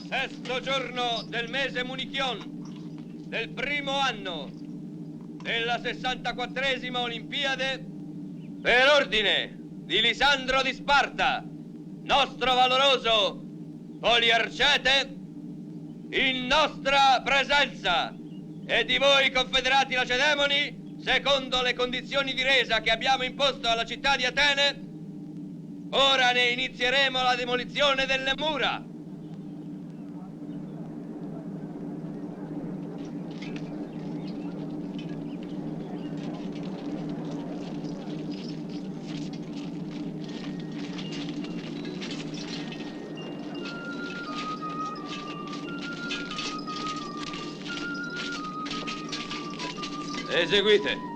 Sesto giorno del mese Munichion, del primo anno della 64esima Olimpiade, per ordine di Lisandro di Sparta, nostro valoroso poliarcete, in nostra presenza, e di voi confederati lacedemoni, secondo le condizioni di resa che abbiamo imposto alla città di Atene, ora ne inizieremo la demolizione delle mura. Eseguite.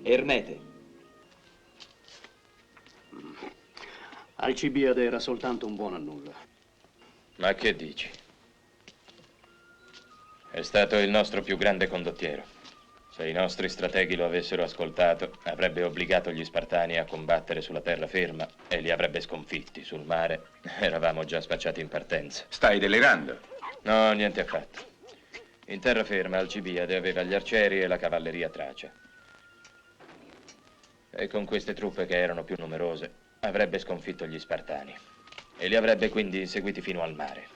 Ermete. Alcibiade era soltanto un buon a nulla. Ma che dici? È stato il nostro più grande condottiero. Se i nostri strateghi lo avessero ascoltato, avrebbe obbligato gli Spartani a combattere sulla terraferma e li avrebbe sconfitti. Sul mare eravamo già spacciati in partenza. Stai delirando? No, niente affatto. In terraferma Alcibiade aveva gli arcieri e la cavalleria tracia. E con queste truppe, che erano più numerose, avrebbe sconfitto gli Spartani. E li avrebbe quindi inseguiti fino al mare.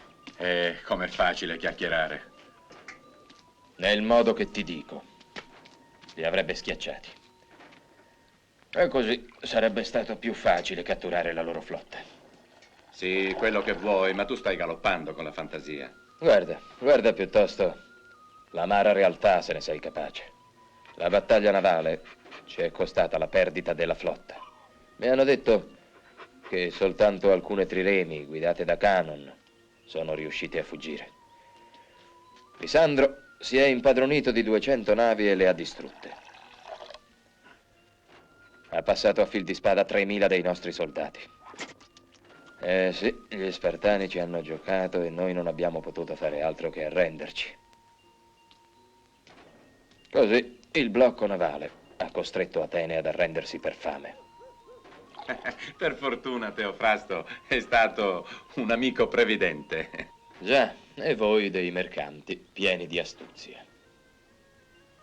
Com'è facile chiacchierare. Nel modo che ti dico. Li avrebbe schiacciati. E così sarebbe stato più facile catturare la loro flotta. Sì, quello che vuoi, ma tu stai galoppando con la fantasia. Guarda piuttosto l'amara realtà, se ne sei capace. La battaglia navale ci è costata la perdita della flotta. Mi hanno detto che soltanto alcune triremi guidate da Canon sono riuscite a fuggire. Lisandro si è impadronito di 200 navi e le ha distrutte. Ha passato a fil di spada 3.000 dei nostri soldati. Sì, gli Spartani ci hanno giocato e noi non abbiamo potuto fare altro che arrenderci. Così il blocco navale ha costretto Atene ad arrendersi per fame. Per fortuna Teofrasto è stato un amico previdente. Già, E voi dei mercanti, pieni di astuzia.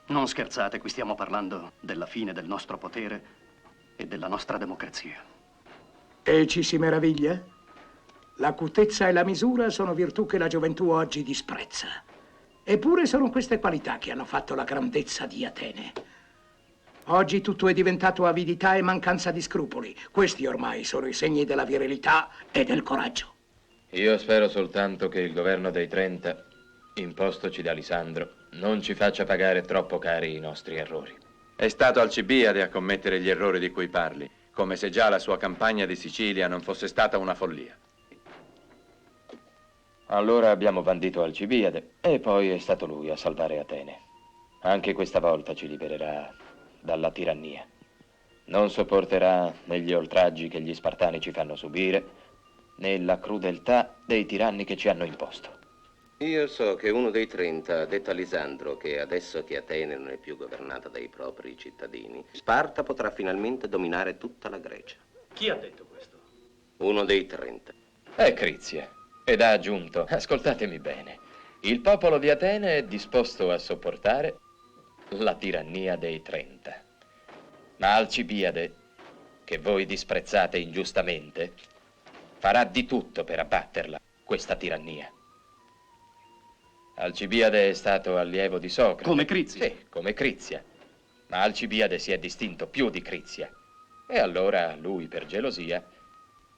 Non scherzate, qui stiamo parlando della fine del nostro potere e della nostra democrazia. E ci si meraviglia? L'acutezza e la misura sono virtù che la gioventù oggi disprezza. Eppure sono queste qualità che hanno fatto la grandezza di Atene. Oggi tutto è diventato avidità e mancanza di scrupoli. Questi ormai sono i segni della virilità e del coraggio. Io spero soltanto che il governo dei 30, impostoci da Lisandro, non ci faccia pagare troppo cari i nostri errori. È stato Alcibiade a commettere gli errori di cui parli, come se già la sua campagna di Sicilia non fosse stata una follia. Allora abbiamo bandito Alcibiade e poi è stato lui a salvare Atene. Anche questa volta ci libererà dalla tirannia. Non sopporterà né gli oltraggi che gli spartani ci fanno subire, né la crudeltà dei tiranni che ci hanno imposto. Io so che uno dei 30 ha detto a Lisandro che adesso che Atene non è più governata dai propri cittadini, Sparta potrà finalmente dominare tutta la Grecia. Chi ha detto questo? Uno dei 30. È Crizia. Ed ha aggiunto, ascoltatemi bene, il popolo di Atene è disposto a sopportare la tirannia dei 30. Ma Alcibiade, che voi disprezzate ingiustamente, farà di tutto per abbatterla, questa tirannia. Alcibiade è stato allievo di Socrate. Come Crizia? Sì, come Crizia. Ma Alcibiade si è distinto più di Crizia. E allora lui, per gelosia,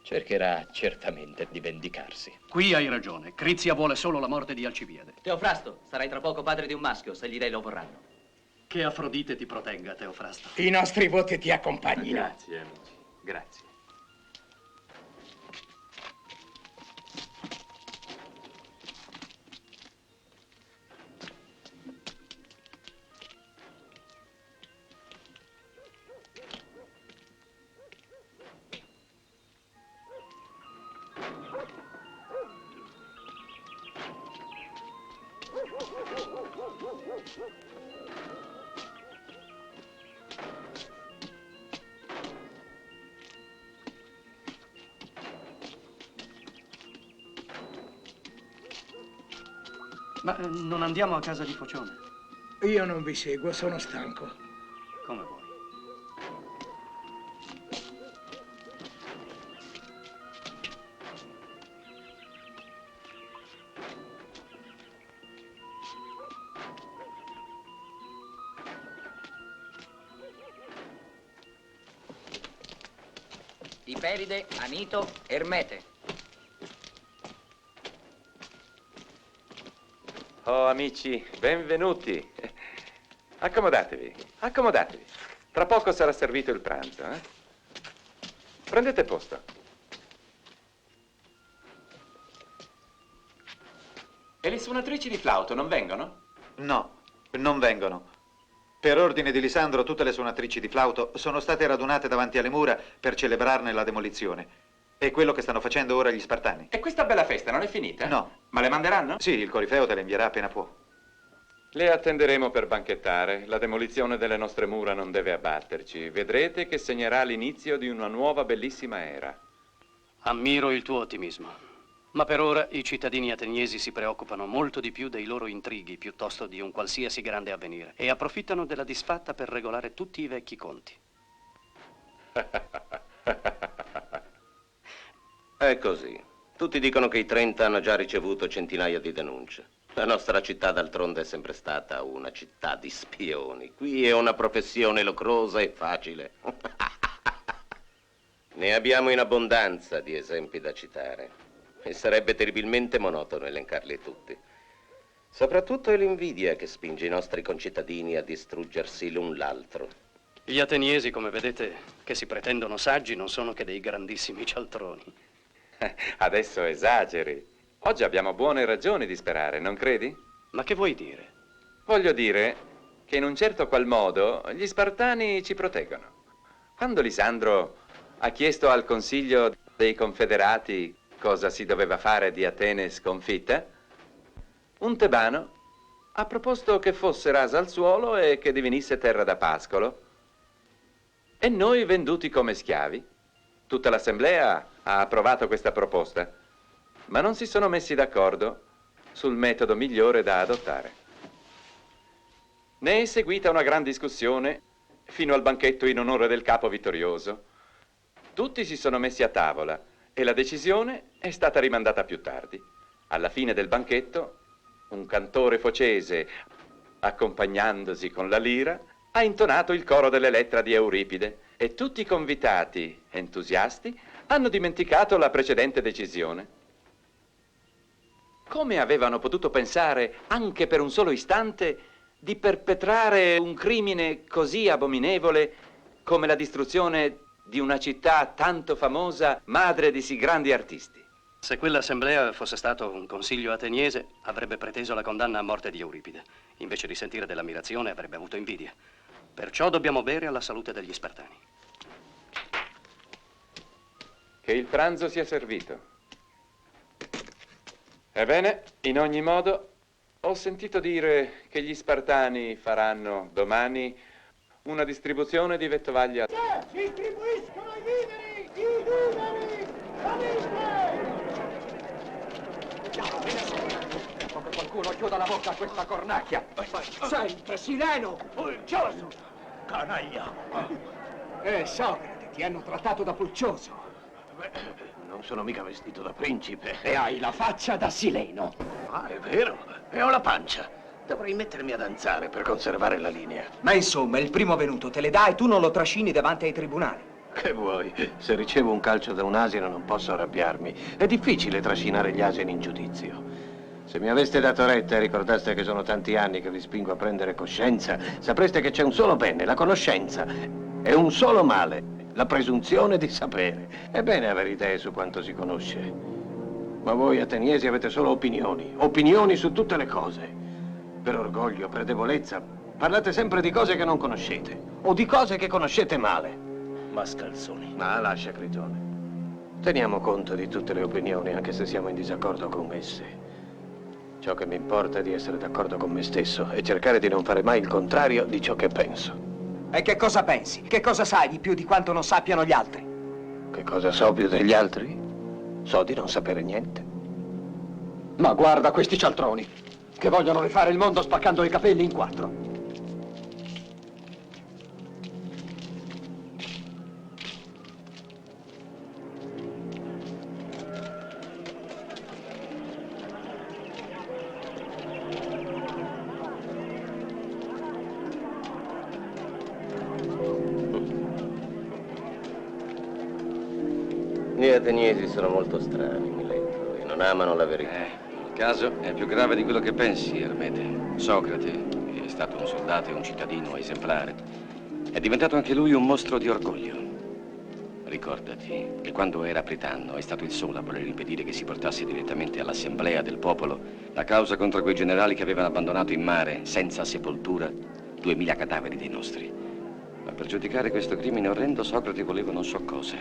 cercherà certamente di vendicarsi. Qui hai ragione. Crizia vuole solo la morte di Alcibiade. Teofrasto, sarai tra poco padre di un maschio, se gli dei lo vorranno. Che Afrodite ti protegga, Teofrasto. I nostri voti ti accompagnino. Grazie, amici. Grazie. Ma non andiamo a casa di Focione? Io non vi seguo, sono stanco. Come vuoi. Iperide, Anito, Ermete. Oh, amici, benvenuti. Accomodatevi, accomodatevi. Tra poco sarà servito il pranzo, eh? Prendete posto. E le suonatrici di flauto non vengono? No, non vengono. Per ordine di Lisandro, tutte le suonatrici di flauto sono state radunate davanti alle mura per celebrarne la demolizione. È quello che stanno facendo ora gli Spartani. E questa bella festa non è finita? No. Ma le manderanno? Sì, il corifeo te le invierà appena può. Le attenderemo per banchettare. La demolizione delle nostre mura non deve abbatterci. Vedrete che segnerà l'inizio di una nuova bellissima era. Ammiro il tuo ottimismo. Ma per ora i cittadini ateniesi si preoccupano molto di più dei loro intrighi piuttosto di un qualsiasi grande avvenire e approfittano della disfatta per regolare tutti i vecchi conti. È così. Tutti dicono che i 30 hanno già ricevuto centinaia di denunce. La nostra città, d'altronde, è sempre stata una città di spioni. Qui è una professione lucrosa e facile. Ne abbiamo in abbondanza di esempi da citare. E sarebbe terribilmente monotono elencarli tutti. Soprattutto è l'invidia che spinge i nostri concittadini a distruggersi l'un l'altro. Gli ateniesi, come vedete, che si pretendono saggi, non sono che dei grandissimi cialtroni. Adesso esageri. Oggi abbiamo buone ragioni di sperare, non credi? Ma che vuoi dire? Voglio dire che in un certo qual modo gli Spartani ci proteggono. Quando Lisandro ha chiesto al Consiglio dei Confederati cosa si doveva fare di Atene sconfitta, un tebano ha proposto che fosse rasa al suolo e che divenisse terra da pascolo. E noi venduti come schiavi. Tutta l'assemblea ha approvato questa proposta, ma non si sono messi d'accordo sul metodo migliore da adottare. Ne è seguita una gran discussione fino al banchetto in onore del capo vittorioso. Tutti si sono messi a tavola e la decisione è stata rimandata più tardi. Alla fine del banchetto, un cantore focese, accompagnandosi con la lira, ha intonato il coro dell'Elettra di Euripide e tutti i convitati, entusiasti, hanno dimenticato la precedente decisione. Come avevano potuto pensare, anche per un solo istante, di perpetrare un crimine così abominevole come la distruzione di una città tanto famosa, madre di sì grandi artisti? Se quell'assemblea fosse stato un consiglio ateniese, avrebbe preteso la condanna a morte di Euripide. Invece di sentire dell'ammirazione, avrebbe avuto invidia. Perciò dobbiamo bere alla salute degli Spartani. Che il pranzo sia servito. Ebbene, in ogni modo, ho sentito dire che gli Spartani faranno domani una distribuzione di vettovaglia. Distribuiscono i viveri! I viveri! Ecco che qualcuno chiuda la bocca a questa cornacchia. Sempre sileno! Pulcioso! Canaglia! Socrate, ti hanno trattato da pulcioso. Non sono mica vestito da principe. E hai la faccia da sileno. Ah, è vero. E ho la pancia. Dovrei mettermi a danzare per conservare la linea. Ma insomma, il primo venuto te le dà e tu non lo trascini davanti ai tribunali. Che vuoi? Se ricevo un calcio da un asino non posso arrabbiarmi. È difficile trascinare gli asini in giudizio. Se mi aveste dato retta e ricordaste che sono tanti anni che vi spingo a prendere coscienza, sapreste che c'è un solo bene, la conoscenza, e un solo male, la presunzione di sapere. È bene avere idee su quanto si conosce. Ma voi ateniesi avete solo opinioni su tutte le cose. Per orgoglio, per debolezza, parlate sempre di cose che non conoscete, o di cose che conoscete male. Mascalzoni. Ma lascia, Critone. Teniamo conto di tutte le opinioni, anche se siamo in disaccordo con esse. Ciò che mi importa è di essere d'accordo con me stesso e cercare di non fare mai il contrario di ciò che penso. E che cosa pensi? Che cosa sai di più di quanto non sappiano gli altri? Che cosa so più degli altri? So di non sapere niente. Ma guarda questi cialtroni, che vogliono rifare il mondo spaccando i capelli in quattro. Gli ateniesi sono molto strani, Mileto, e non amano la verità. Il caso è più grave di quello che pensi, Ermete. Socrate, che è stato un soldato e un cittadino esemplare, è diventato anche lui un mostro di orgoglio. Ricordati che quando era Pritano è stato il solo a voler impedire che si portasse direttamente all'assemblea del popolo la causa contro quei generali che avevano abbandonato in mare, senza sepoltura, 2000 cadaveri dei nostri. Ma per giudicare questo crimine orrendo, Socrate voleva non so cosa,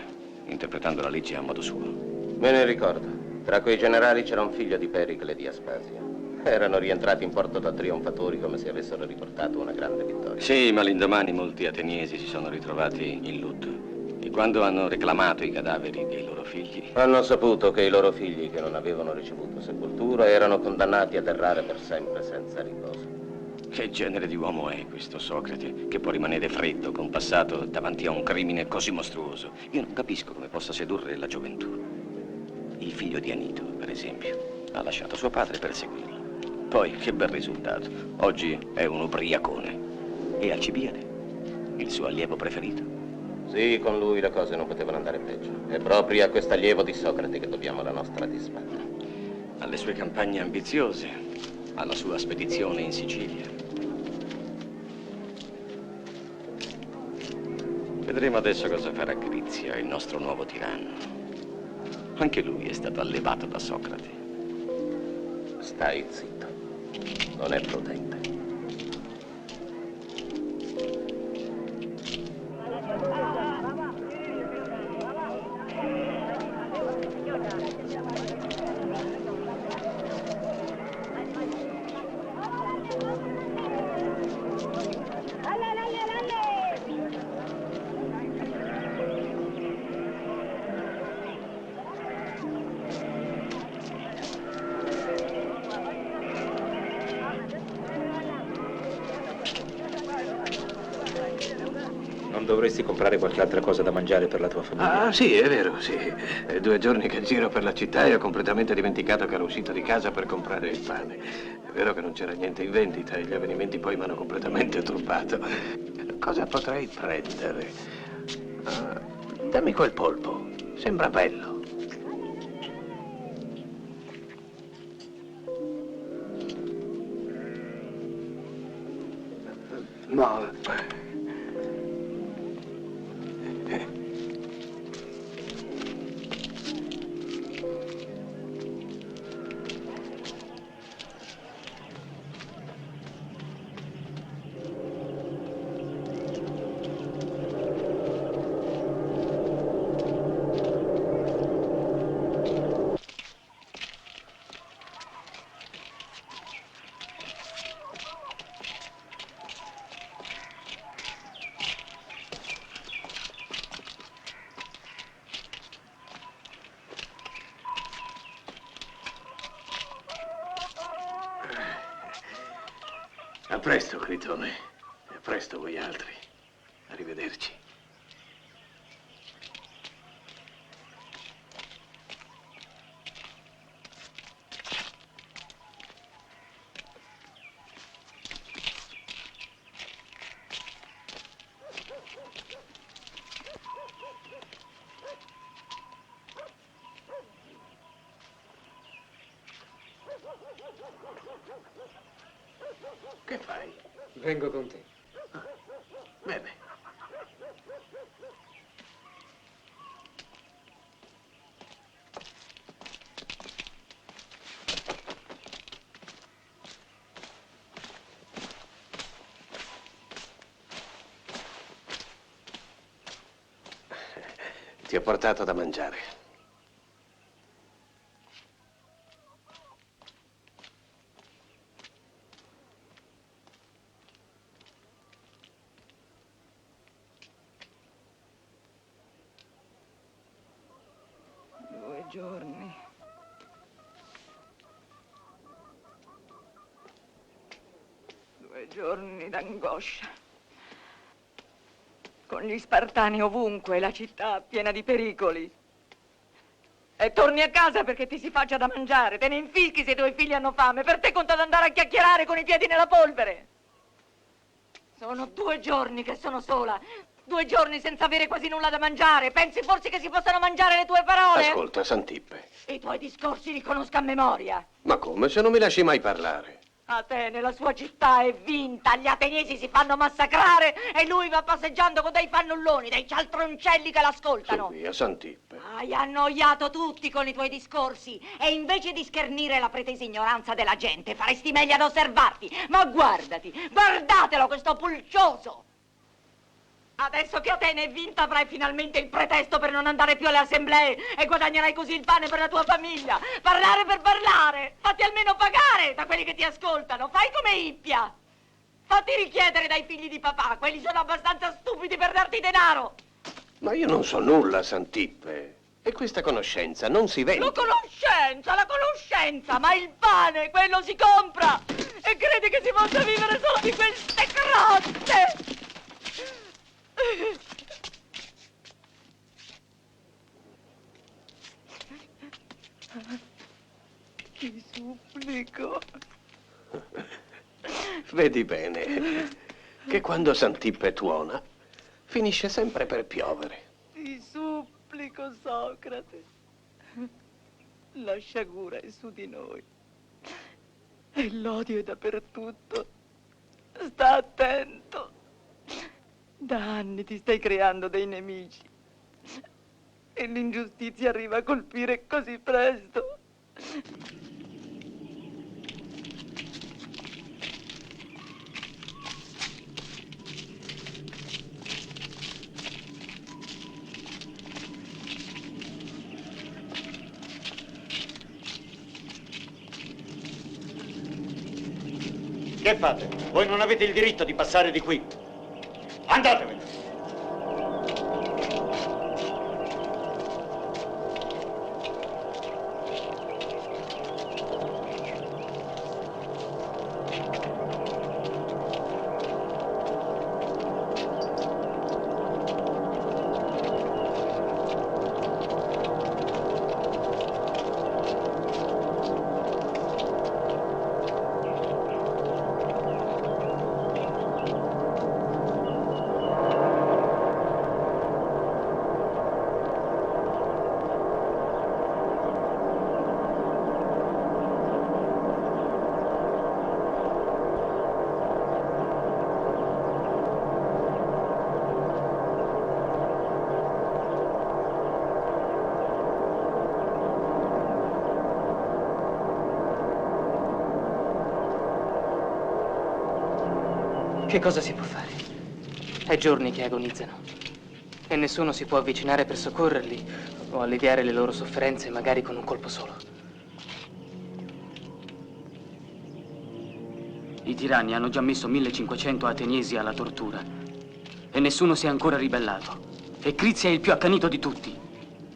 interpretando la legge a modo suo. Me ne ricordo. Tra quei generali c'era un figlio di Pericle e di Aspasia. Erano rientrati in porto da trionfatori come se avessero riportato una grande vittoria. Sì, ma l'indomani molti ateniesi si sono ritrovati in lutto. E quando hanno reclamato i cadaveri dei loro figli... Hanno saputo che i loro figli, che non avevano ricevuto sepoltura, erano condannati ad errare per sempre senza riposo. Che genere di uomo è questo Socrate, che può rimanere freddo, compassato davanti a un crimine così mostruoso? Io non capisco come possa sedurre la gioventù. Il figlio di Anito, per esempio, ha lasciato suo padre per seguirlo. Poi, che bel risultato. Oggi è un ubriacone. E Alcibiade, il suo allievo preferito. Sì, con lui le cose non potevano andare peggio. È proprio a questo allievo di Socrate che dobbiamo la nostra disfatta. Alle sue campagne ambiziose, alla sua spedizione in Sicilia. Vedremo adesso cosa farà Crizia, il nostro nuovo tiranno. Anche lui è stato allevato da Socrate. Stai zitto. Non è prudente. dovresti comprare qualche altra cosa da mangiare per la tua famiglia? Ah, sì, è vero, sì. È 2 giorni che giro per la città e ho completamente dimenticato che ero uscito di casa per comprare il pane. È vero che non c'era niente in vendita e gli avvenimenti poi mi hanno completamente turbato. Cosa potrei prendere? Ah, dammi quel polpo, sembra bello. No. A presto, Critone. A presto voi altri. Arrivederci. Che fai? Vengo con te. Bene. Ti ho portato da mangiare. 2 giorni. Due giorni d'angoscia. Con gli spartani ovunque, la città piena di pericoli. E torni a casa perché ti si faccia da mangiare. Te ne infischi se i tuoi figli hanno fame. Per te conta ad andare a chiacchierare con i piedi nella polvere. Sono 2 giorni che sono sola. 2 giorni senza avere quasi nulla da mangiare. Pensi forse che si possano mangiare le tue parole? Ascolta, Santippe. I tuoi discorsi li conosco a memoria. Ma come, se non mi lasci mai parlare? Atene, la sua città è vinta, gli ateniesi si fanno massacrare e lui va passeggiando con dei fannulloni, dei cialtroncelli che l'ascoltano. Su via, Santippe. Hai annoiato tutti con i tuoi discorsi e invece di schernire la pretesa ignoranza della gente faresti meglio ad osservarti. Ma guardati, guardatelo questo pulcioso! Adesso che Atene è vinta avrai finalmente il pretesto per non andare più alle assemblee e guadagnerai così il pane per la tua famiglia. Parlare per parlare, fatti almeno pagare da quelli che ti ascoltano, fai come Ippia. Fatti richiedere dai figli di papà, quelli sono abbastanza stupidi per darti denaro. Ma io non so nulla, Santippe. E questa conoscenza non si vende. La conoscenza, ma il pane, quello si compra. E credi che si possa vivere solo di queste croste? Ti supplico. Vedi bene che quando Santippe tuona finisce sempre per piovere. Ti supplico, Socrate. La sciagura è su di noi. E l'odio è dappertutto. Sta attento. Da anni ti stai creando dei nemici. E l'ingiustizia arriva a colpire così presto. Che fate? Voi non avete il diritto di passare di qui. Andatevene! Che cosa si può fare? È giorni che agonizzano e nessuno si può avvicinare per soccorrerli o alleviare le loro sofferenze, magari con un colpo solo. I tiranni hanno già messo 1500 ateniesi alla tortura e nessuno si è ancora ribellato. E Crizia è il più accanito di tutti.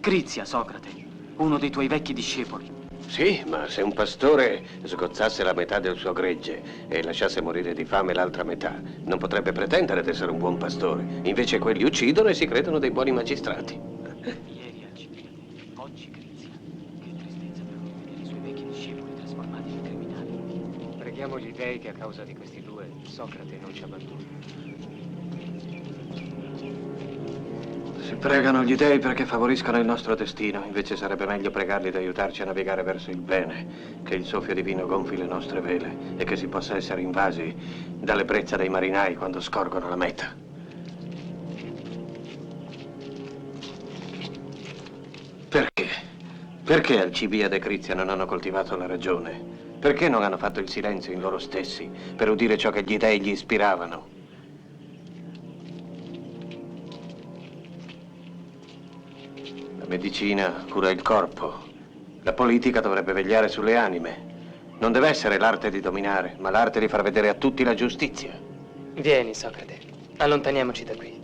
Crizia, Socrate, uno dei tuoi vecchi discepoli. Sì, ma se un pastore sgozzasse la metà del suo gregge e lasciasse morire di fame l'altra metà, non potrebbe pretendere di essere un buon pastore. Invece quelli uccidono e si credono dei buoni magistrati. Ieri Alcibiade, oggi Crizia. Che tristezza per uno vedere i suoi vecchi discepoli trasformati in criminali. Preghiamo gli dei che a causa di questi due Socrate non ci abbandoni. Si pregano gli dei perché favoriscano il nostro destino, invece sarebbe meglio pregarli di aiutarci a navigare verso il bene, che il soffio divino gonfi le nostre vele e che si possa essere invasi dall'ebbrezza dei marinai quando scorgono la meta. Perché? Perché Alcibiade e Crizia non hanno coltivato la ragione? Perché non hanno fatto il silenzio in loro stessi per udire ciò che gli dei gli ispiravano? La medicina cura il corpo. La politica dovrebbe vegliare sulle anime. Non deve essere l'arte di dominare, ma l'arte di far vedere a tutti la giustizia. Vieni, Socrate, allontaniamoci da qui.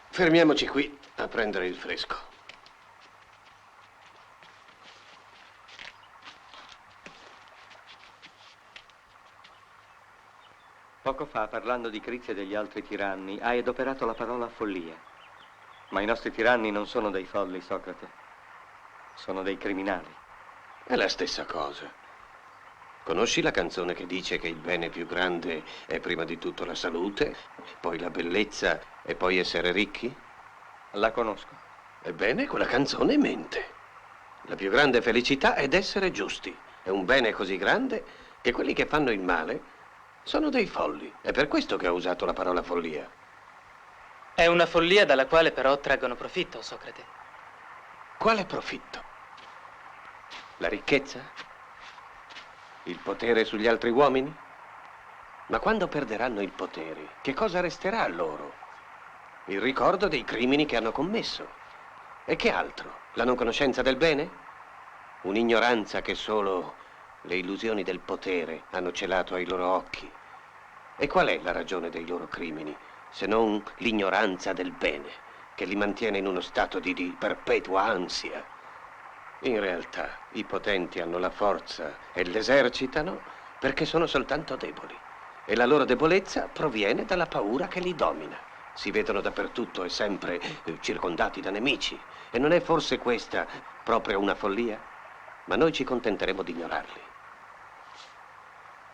Fermiamoci qui a prendere il fresco. Poco fa, parlando di Crizia e degli altri tiranni, hai adoperato la parola follia. Ma i nostri tiranni non sono dei folli, Socrate. Sono dei criminali. È la stessa cosa. Conosci la canzone che dice che il bene più grande è prima di tutto la salute, poi la bellezza e poi essere ricchi? La conosco. Ebbene, quella canzone mente. La più grande felicità è essere giusti. È un bene così grande che quelli che fanno il male sono dei folli. È per questo che ho usato la parola follia. È una follia dalla quale però traggono profitto, Socrate. Quale profitto? La ricchezza? Il potere sugli altri uomini? Ma quando perderanno il potere, che cosa resterà a loro? Il ricordo dei crimini che hanno commesso. E che altro? La non conoscenza del bene? Un'ignoranza che solo le illusioni del potere hanno celato ai loro occhi. E qual è la ragione dei loro crimini, se non l'ignoranza del bene, che li mantiene in uno stato di perpetua ansia? In realtà, i potenti hanno la forza e l'esercitano perché sono soltanto deboli. E la loro debolezza proviene dalla paura che li domina. Si vedono dappertutto e sempre circondati da nemici. E non è forse questa proprio una follia? Ma noi ci contenteremo di ignorarli.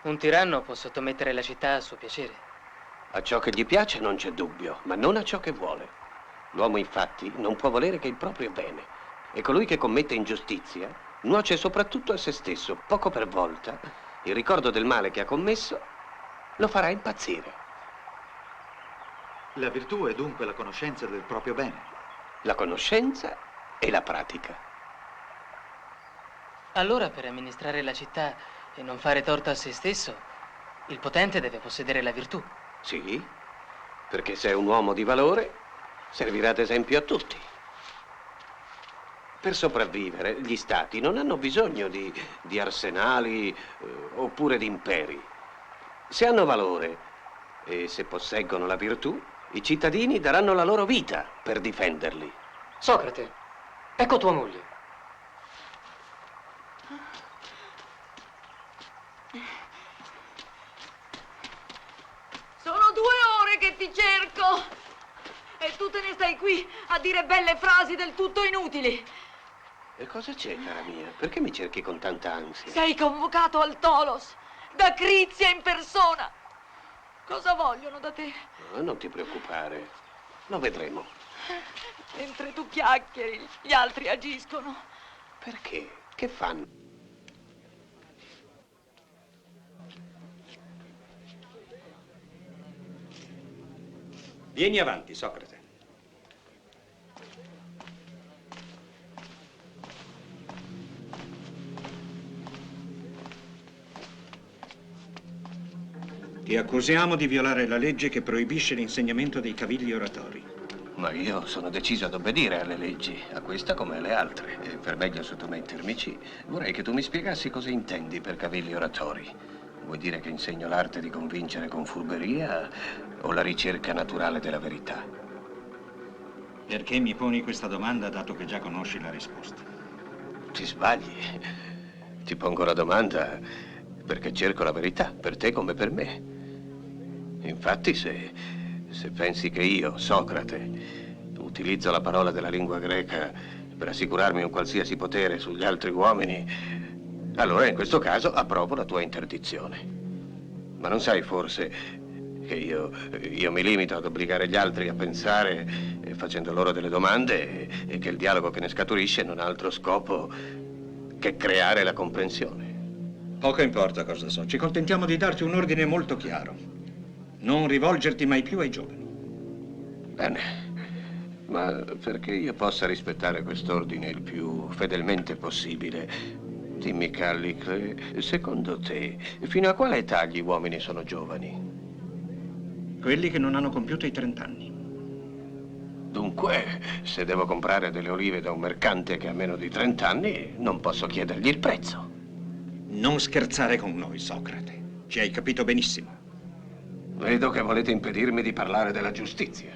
Un tiranno può sottomettere la città a suo piacere. A ciò che gli piace non c'è dubbio, ma non a ciò che vuole. L'uomo infatti non può volere che il proprio bene. E colui che commette ingiustizia nuoce soprattutto a se stesso. Poco per volta, il ricordo del male che ha commesso lo farà impazzire. La virtù è dunque la conoscenza del proprio bene. La conoscenza e la pratica. Allora, per amministrare la città e non fare torto a se stesso, il potente deve possedere la virtù. Sì, perché se è un uomo di valore, servirà ad esempio a tutti. Per sopravvivere, gli stati non hanno bisogno di arsenali oppure di imperi. Se hanno valore e se posseggono la virtù, i cittadini daranno la loro vita per difenderli. Socrate, ecco tua moglie. Sono 2 ore che ti cerco e tu te ne stai qui a dire belle frasi del tutto inutili. E cosa c'è, cara mia? Perché mi cerchi con tanta ansia? Sei convocato al Tolos da Crizia in persona. Cosa vogliono da te? No, non ti preoccupare, lo vedremo. Mentre tu chiacchieri, gli altri agiscono. Perché? Che fanno? Vieni avanti, Socrate. Ti accusiamo di violare la legge che proibisce l'insegnamento dei cavilli oratori. Ma io sono deciso ad obbedire alle leggi, a questa come alle altre. E per meglio sottomettermici, vorrei che tu mi spiegassi cosa intendi per cavilli oratori. Vuoi dire che insegno l'arte di convincere con furberia o la ricerca naturale della verità? Perché mi poni questa domanda dato che già conosci la risposta? Ti sbagli. Ti pongo la domanda perché cerco la verità, per te come per me. Infatti, se pensi che io, Socrate, utilizzo la parola della lingua greca per assicurarmi un qualsiasi potere sugli altri uomini, allora in questo caso approvo la tua interdizione. Ma non sai forse che io mi limito ad obbligare gli altri a pensare facendo loro delle domande e che il dialogo che ne scaturisce non ha altro scopo che creare la comprensione. Poco importa cosa so, ci contentiamo di darti un ordine molto chiaro. Non rivolgerti mai più ai giovani. Bene, ma perché io possa rispettare quest'ordine il più fedelmente possibile, dimmi, Callicle, secondo te, fino a quale età gli uomini sono giovani? Quelli che non hanno compiuto i 30 anni. Dunque, se devo comprare delle olive da un mercante che ha meno di 30 anni, non posso chiedergli il prezzo. Non scherzare con noi, Socrate. Ci hai capito benissimo. Vedo che volete impedirmi di parlare della giustizia.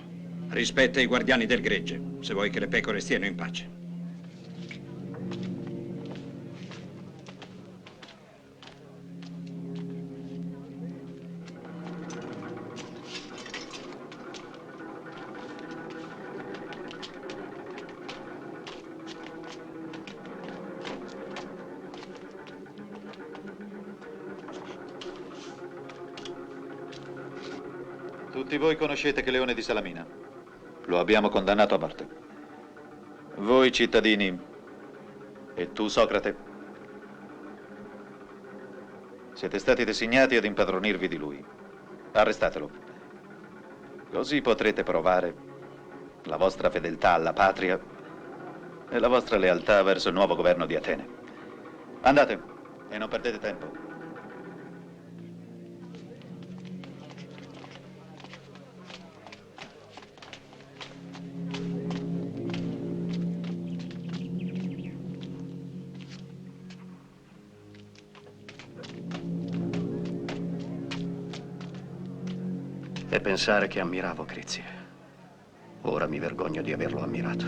Rispetta i guardiani del gregge, se vuoi che le pecore stiano in pace. Tutti voi conoscete che Leone di Salamina. Lo abbiamo condannato a morte. Voi cittadini e tu, Socrate, siete stati designati ad impadronirvi di lui. Arrestatelo. Così potrete provare la vostra fedeltà alla patria e la vostra lealtà verso il nuovo governo di Atene. Andate e non perdete tempo. E pensare che ammiravo Crizie. Ora mi vergogno di averlo ammirato.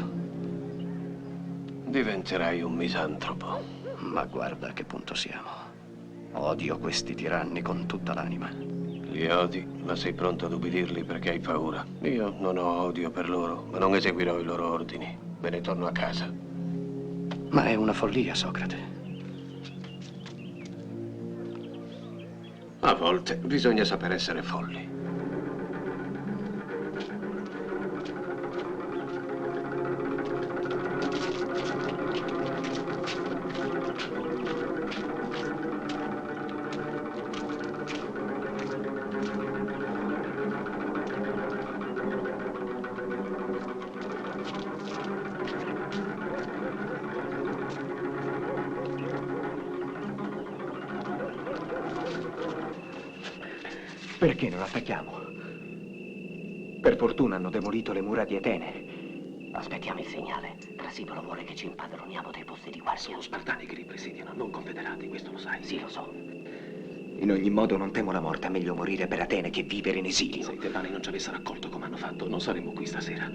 Diventerai un misantropo. Ma guarda a che punto siamo. Odio questi tiranni con tutta l'anima. Li odi, ma sei pronto ad ubbidirli perché hai paura. Io non ho odio per loro, ma non eseguirò i loro ordini. Me ne torno a casa. Ma è una follia, Socrate. A volte bisogna saper essere folli. Perché non attacchiamo? Per fortuna hanno demolito le mura di Atene. Aspettiamo il segnale. Trasibolo vuole che ci impadroniamo dei posti di guardia. Sono spartani che li presidiano, non confederati, questo lo sai. Sì, lo so. In ogni modo non temo la morte, è meglio morire per Atene che vivere in esilio. Se i tebani non ci avessero accolto come hanno fatto, non saremmo qui stasera.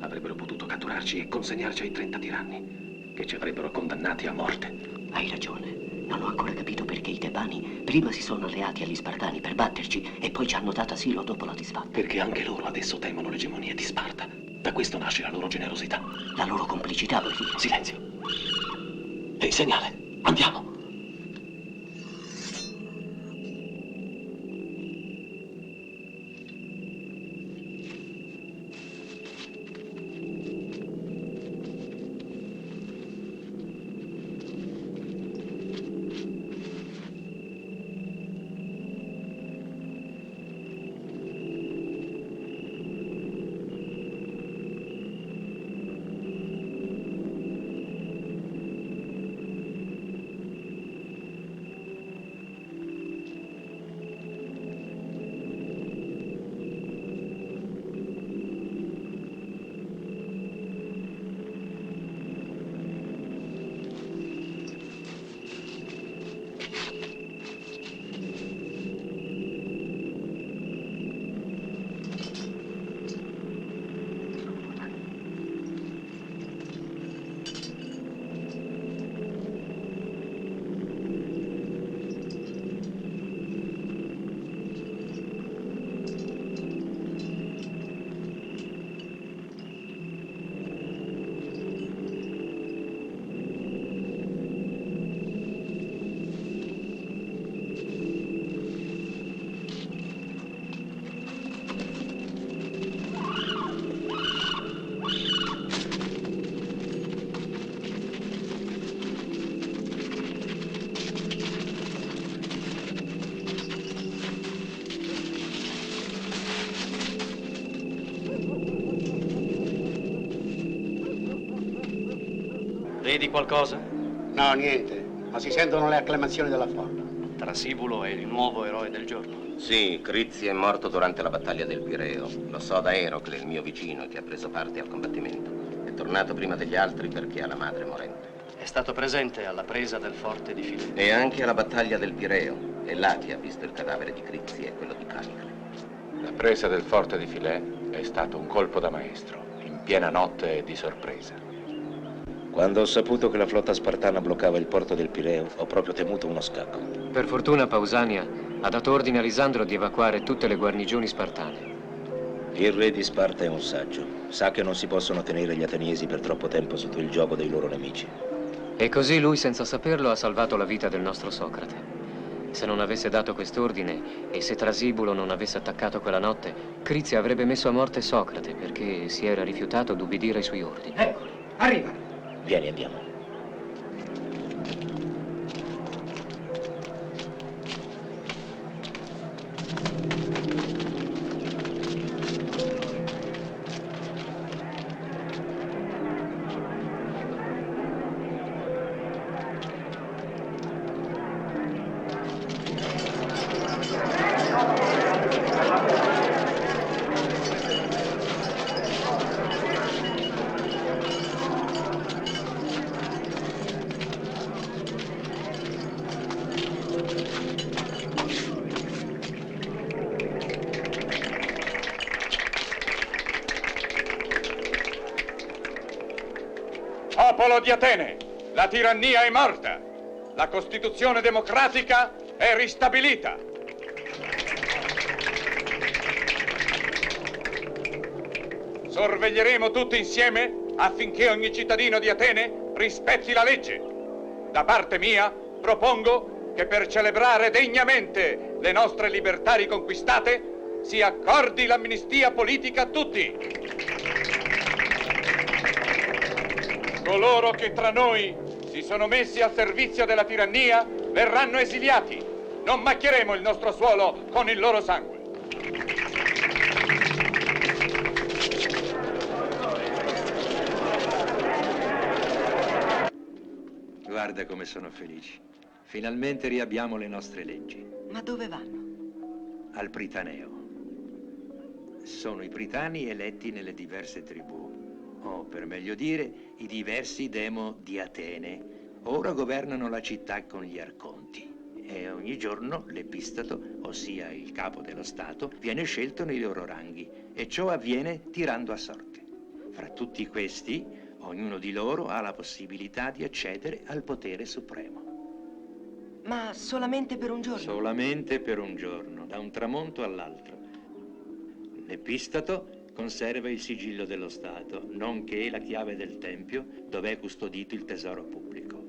Avrebbero potuto catturarci e consegnarci ai 30 tiranni, che ci avrebbero condannati a morte. Hai ragione. Non ho ancora capito perché i tebani prima si sono alleati agli Spartani per batterci e poi ci hanno dato asilo dopo la disfatta. Perché anche loro adesso temono l'egemonia di Sparta. Da questo nasce la loro generosità. La loro complicità, vuol dire? Silenzio. E il segnale. Andiamo. Vedi qualcosa? No, niente, ma si sentono le acclamazioni della folla. Trasibulo è il nuovo eroe del giorno. Sì, Crizia è morto durante la battaglia del Pireo. Lo so da Erocle, il mio vicino, che ha preso parte al combattimento. È tornato prima degli altri perché ha la madre morente. È stato presente alla presa del forte di Filè. E anche alla battaglia del Pireo. È là che ha visto il cadavere di Crizia e quello di Calicle. La presa del forte di Filè è stato un colpo da maestro, in piena notte e di sorpresa. Quando ho saputo che la flotta spartana bloccava il porto del Pireo, ho proprio temuto uno scacco. Per fortuna Pausania ha dato ordine a Lisandro di evacuare tutte le guarnigioni spartane. Il re di Sparta è un saggio. Sa che non si possono tenere gli ateniesi per troppo tempo sotto il gioco dei loro nemici. E così lui, senza saperlo, ha salvato la vita del nostro Socrate. Se non avesse dato quest'ordine e se Trasibulo non avesse attaccato quella notte, Crizia avrebbe messo a morte Socrate perché si era rifiutato d'ubbidire ai suoi ordini. Eccoli, arrivano. Vieni, andiamo. Popolo di Atene, la tirannia è morta, la Costituzione democratica è ristabilita. Sorveglieremo tutti insieme affinché ogni cittadino di Atene rispetti la legge. Da parte mia propongo che per celebrare degnamente le nostre libertà riconquistate si accordi l'amnistia politica a tutti. Coloro che tra noi si sono messi al servizio della tirannia verranno esiliati. Non macchieremo il nostro suolo con il loro sangue. Guarda come sono felici. Finalmente riabbiamo le nostre leggi. Ma dove vanno? Al Pritaneo. Sono i Pritani eletti nelle diverse tribù. O, per meglio dire, i diversi demo di Atene. Ora governano la città con gli arconti. E ogni giorno l'epistato, ossia il capo dello Stato, viene scelto nei loro ranghi. E ciò avviene tirando a sorte. Fra tutti questi, ognuno di loro ha la possibilità di accedere al potere supremo. Ma solamente per un giorno? Solamente per un giorno, da un tramonto all'altro. L'epistato conserva il sigillo dello Stato, nonché la chiave del tempio dove è custodito il tesoro pubblico.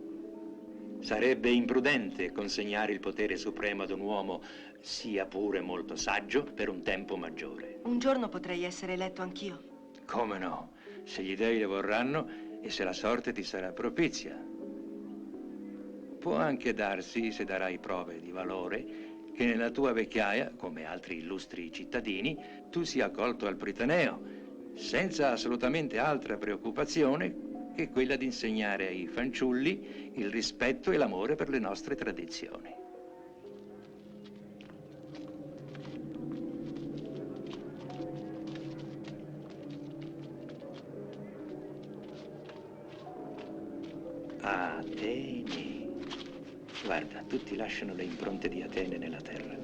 Sarebbe imprudente consegnare il potere supremo ad un uomo, sia pure molto saggio, per un tempo maggiore. Un giorno potrei essere eletto anch'io. Come no? Se gli dei le vorranno e se la sorte ti sarà propizia. Può anche darsi, se darai prove di valore, che nella tua vecchiaia, come altri illustri cittadini, tu sia accolto al Pritaneo, senza assolutamente altra preoccupazione che quella di insegnare ai fanciulli il rispetto e l'amore per le nostre tradizioni. Atene. Guarda, tutti lasciano le impronte di Atene nella terra.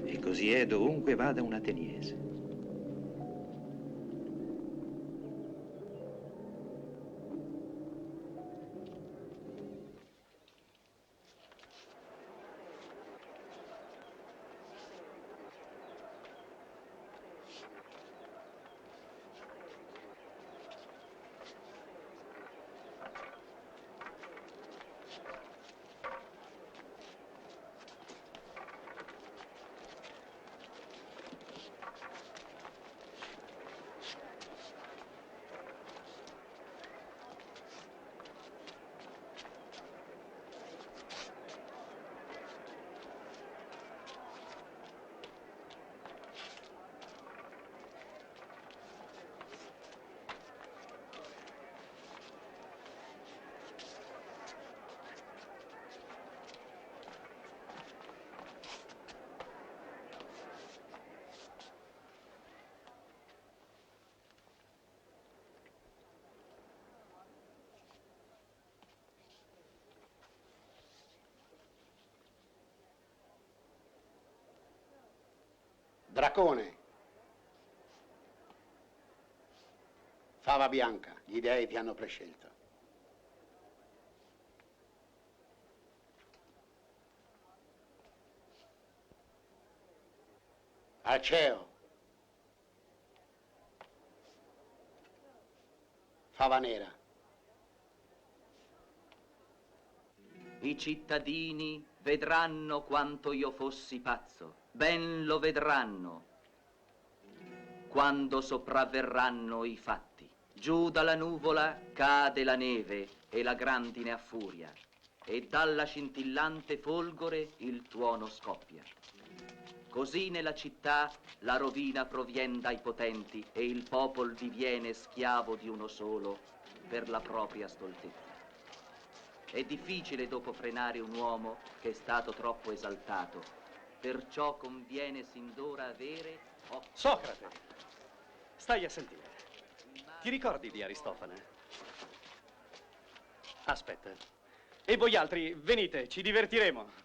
E così è dovunque vada un ateniese. Dracone. Fava bianca, gli dei ti hanno prescelto. Alceo. Fava nera. I cittadini vedranno quanto io fossi pazzo, ben lo vedranno, quando sopravverranno i fatti. Giù dalla nuvola cade la neve e la grandine affuria, e dalla scintillante folgore il tuono scoppia. Così nella città la rovina provien dai potenti e il popol diviene schiavo di uno solo per la propria stoltezza. È difficile dopo frenare un uomo che è stato troppo esaltato, perciò conviene sin d'ora avere... Socrate, stai a sentire. Ti ricordi di Aristofane? Aspetta. E voi altri, venite, ci divertiremo.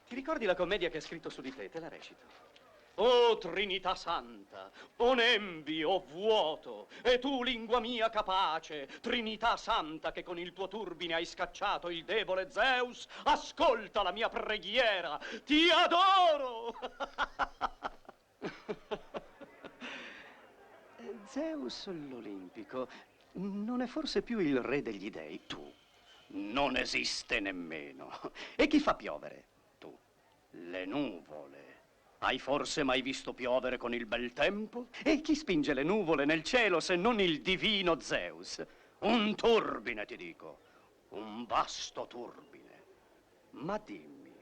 Ti ricordi la commedia che ha scritto su di te? Te la recito. O Trinità Santa, o nembi, o vuoto, e tu, lingua mia capace, Trinità Santa, che con il tuo turbine hai scacciato il debole Zeus, ascolta la mia preghiera, ti adoro! Zeus l'Olimpico non è forse più il re degli dei? Tu non esiste nemmeno. E chi fa piovere? Tu. Le nuvole. Hai forse mai visto piovere con il bel tempo? E chi spinge le nuvole nel cielo se non il divino Zeus? Un turbine, ti dico. Un vasto turbine. Ma dimmi,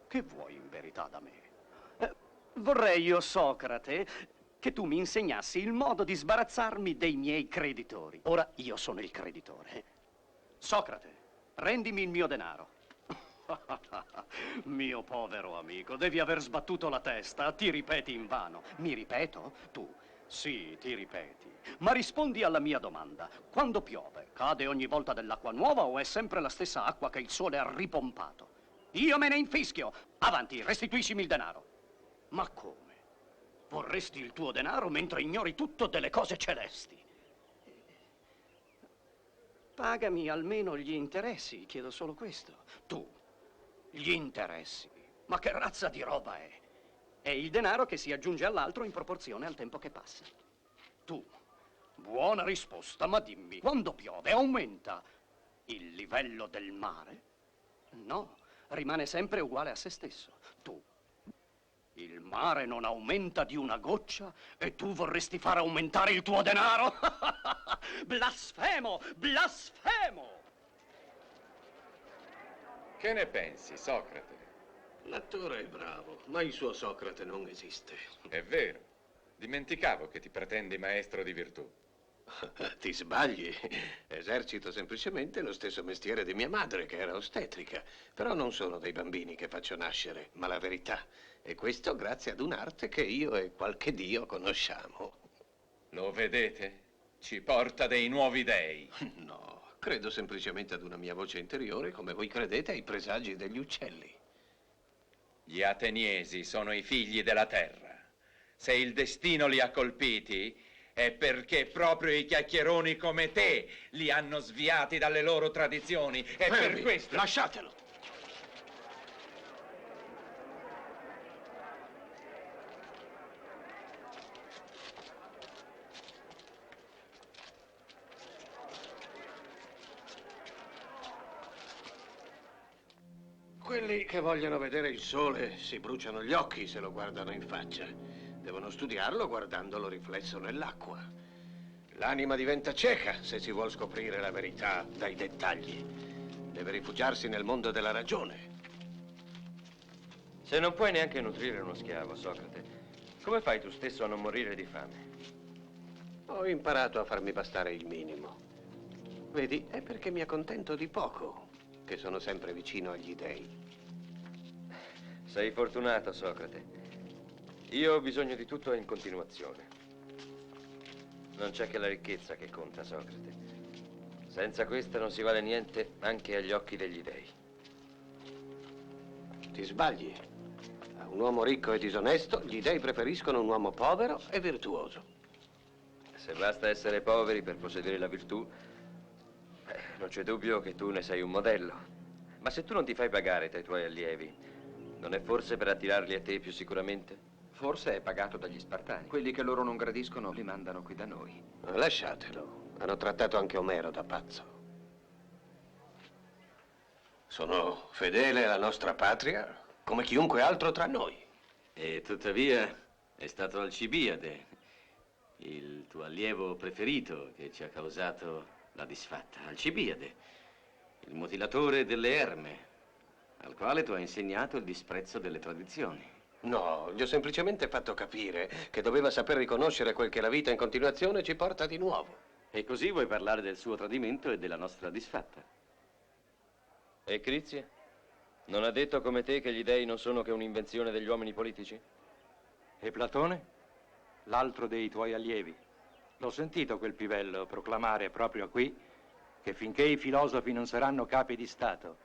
che vuoi in verità da me? Vorrei io, Socrate, che tu mi insegnassi il modo di sbarazzarmi dei miei creditori. Ora io sono il creditore. Socrate, rendimi il mio denaro. Mio povero amico, devi aver sbattuto la testa, ti ripeti invano. Mi ripeto? Tu? Sì, ti ripeti. Ma rispondi alla mia domanda. Quando piove, cade ogni volta dell'acqua nuova o è sempre la stessa acqua che il sole ha ripompato? Io me ne infischio. Avanti, restituiscimi il denaro. Ma come? Vorresti il tuo denaro mentre ignori tutto delle cose celesti? Pagami almeno gli interessi, chiedo solo questo. Tu, gli interessi. Ma che razza di roba è? È il denaro che si aggiunge all'altro in proporzione al tempo che passa. Tu, buona risposta, ma dimmi, quando piove aumenta il livello del mare? No, rimane sempre uguale a se stesso. Tu, il mare non aumenta di una goccia e tu vorresti far aumentare il tuo denaro? Blasfemo! Blasfemo! Che ne pensi, Socrate? L'attore è bravo, ma il suo Socrate non esiste. È vero. Dimenticavo che ti pretendi maestro di virtù. Ti sbagli. Esercito semplicemente lo stesso mestiere di mia madre, che era ostetrica. Però non sono dei bambini che faccio nascere, ma la verità. E questo grazie ad un'arte che io e qualche dio conosciamo. Lo vedete? Ci porta dei nuovi dei. No, credo semplicemente ad una mia voce interiore, come voi credete ai presagi degli uccelli. Gli ateniesi sono i figli della terra. Se il destino li ha colpiti, è perché proprio i chiacchieroni come te li hanno sviati dalle loro tradizioni. E per questo... Lasciatelo! Quelli che vogliono vedere il sole si bruciano gli occhi se lo guardano in faccia. Devono studiarlo guardandolo riflesso nell'acqua. L'anima diventa cieca se si vuol scoprire la verità dai dettagli. Deve rifugiarsi nel mondo della ragione. Se non puoi neanche nutrire uno schiavo, Socrate, come fai tu stesso a non morire di fame? Ho imparato a farmi bastare il minimo. Vedi, è perché mi accontento di poco che sono sempre vicino agli dei. Sei fortunato, Socrate. Io ho bisogno di tutto in continuazione. Non c'è che la ricchezza che conta, Socrate. Senza questa non si vale niente anche agli occhi degli dei. Ti sbagli. A un uomo ricco e disonesto, gli dei preferiscono un uomo povero e virtuoso. Se basta essere poveri per possedere la virtù, non c'è dubbio che tu ne sei un modello. Ma se tu non ti fai pagare dai tuoi allievi, non è forse per attirarli a te più sicuramente? Forse è pagato dagli Spartani. Quelli che loro non gradiscono li mandano qui da noi. Lasciatelo. Hanno trattato anche Omero da pazzo. Sono fedele alla nostra patria come chiunque altro tra noi. E tuttavia è stato Alcibiade, il tuo allievo preferito, che ci ha causato la disfatta. Alcibiade, il mutilatore delle erme, al quale tu hai insegnato il disprezzo delle tradizioni. No, gli ho semplicemente fatto capire che doveva saper riconoscere quel che la vita in continuazione ci porta di nuovo. E così vuoi parlare del suo tradimento e della nostra disfatta? E Crizia? Non ha detto come te che gli dei non sono che un'invenzione degli uomini politici? E Platone? L'altro dei tuoi allievi. L'ho sentito quel pivello proclamare proprio qui che finché i filosofi non saranno capi di Stato,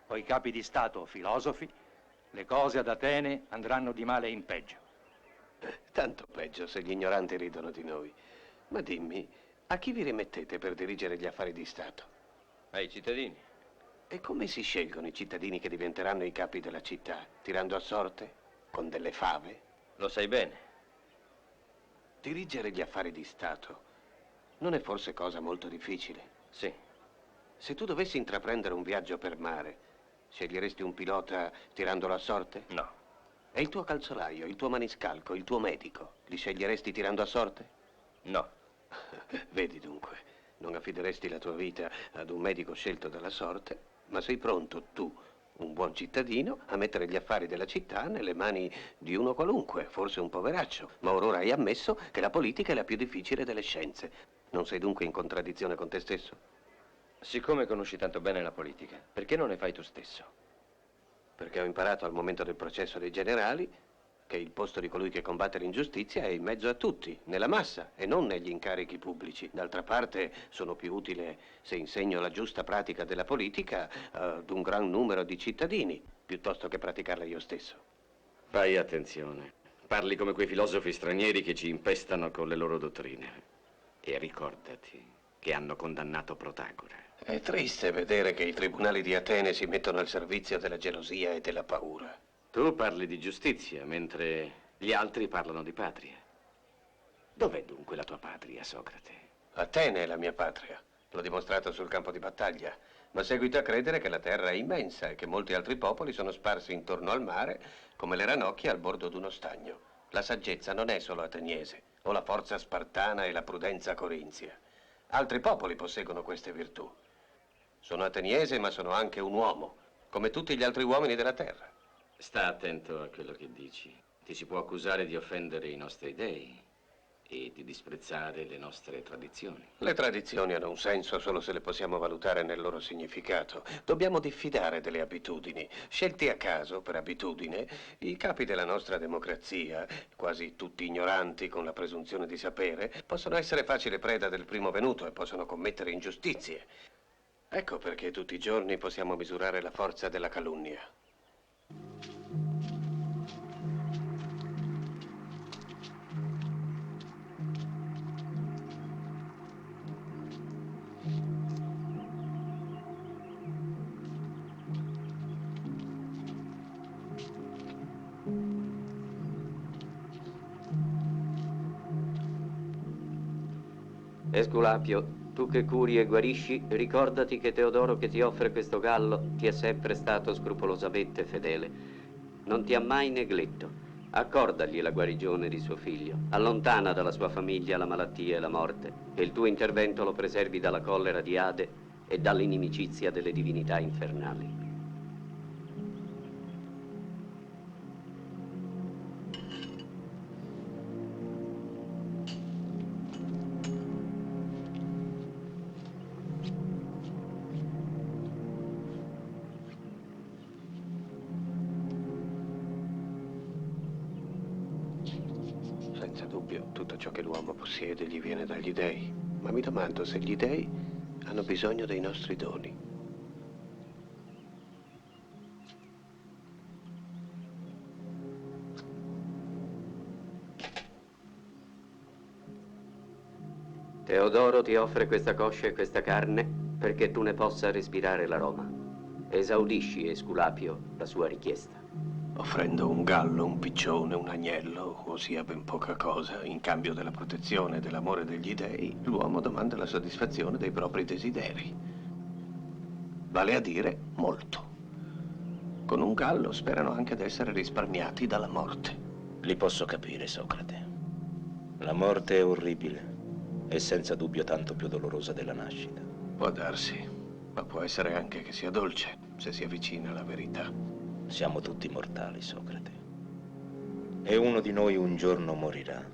o i capi di Stato filosofi, le cose ad Atene andranno di male in peggio. Tanto peggio se gli ignoranti ridono di noi. Ma dimmi, a chi vi rimettete per dirigere gli affari di Stato? Ai cittadini. E come si scelgono i cittadini che diventeranno i capi della città? Tirando a sorte? Con delle fave? Lo sai bene. Dirigere gli affari di Stato non è forse cosa molto difficile? Sì. Se tu dovessi intraprendere un viaggio per mare, sceglieresti un pilota tirandolo a sorte? No. E il tuo calzolaio, il tuo maniscalco, il tuo medico, li sceglieresti tirando a sorte? No. Vedi dunque, non affideresti la tua vita ad un medico scelto dalla sorte, ma sei pronto tu, un buon cittadino, a mettere gli affari della città nelle mani di uno qualunque, forse un poveraccio. Ma ora hai ammesso che la politica è la più difficile delle scienze. Non sei dunque in contraddizione con te stesso? Siccome conosci tanto bene la politica, perché non ne fai tu stesso? Perché ho imparato al momento del processo dei generali che il posto di colui che combatte l'ingiustizia è in mezzo a tutti, nella massa e non negli incarichi pubblici. D'altra parte sono più utile se insegno la giusta pratica della politica ad un gran numero di cittadini, piuttosto che praticarla io stesso. Fai attenzione. Parli come quei filosofi stranieri che ci impestano con le loro dottrine. E ricordati che hanno condannato Protagora. È triste vedere che i tribunali di Atene si mettono al servizio della gelosia e della paura. Tu parli di giustizia, mentre gli altri parlano di patria. Dov'è dunque la tua patria, Socrate? Atene è la mia patria. L'ho dimostrato sul campo di battaglia. Ma seguito a credere che la terra è immensa e che molti altri popoli sono sparsi intorno al mare come le ranocchie al bordo d'uno stagno. La saggezza non è solo ateniese, o la forza spartana e la prudenza corinzia. Altri popoli posseggono queste virtù. Sono ateniese, ma sono anche un uomo, come tutti gli altri uomini della terra. Sta attento a quello che dici. Ti si può accusare di offendere i nostri dei e di disprezzare le nostre tradizioni. Le tradizioni hanno un senso solo se le possiamo valutare nel loro significato. Dobbiamo diffidare delle abitudini. Scelti a caso, per abitudine, i capi della nostra democrazia, quasi tutti ignoranti con la presunzione di sapere, possono essere facile preda del primo venuto e possono commettere ingiustizie. Ecco perché tutti i giorni possiamo misurare la forza della calunnia. Esculapio, tu che curi e guarisci, ricordati che Teodoro che ti offre questo gallo ti è sempre stato scrupolosamente fedele. Non ti ha mai negletto. Accordagli la guarigione di suo figlio. Allontana dalla sua famiglia la malattia e la morte. E il tuo intervento lo preservi dalla collera di Ade e dall'inimicizia delle divinità infernali. Senza dubbio, tutto ciò che l'uomo possiede gli viene dagli dèi. Ma mi domando se gli dèi hanno bisogno dei nostri doni. Teodoro ti offre questa coscia e questa carne perché tu ne possa respirare l'aroma. Esaudisci, Esculapio, la sua richiesta. Offrendo un gallo, un piccione, un agnello, ossia ben poca cosa, in cambio della protezione e dell'amore degli dei, l'uomo domanda la soddisfazione dei propri desideri. Vale a dire molto. Con un gallo sperano anche di essere risparmiati dalla morte. Li posso capire, Socrate. La morte è orribile e senza dubbio tanto più dolorosa della nascita. Può darsi, ma può essere anche che sia dolce se si avvicina alla verità. Siamo tutti mortali, Socrate. E uno di noi un giorno morirà.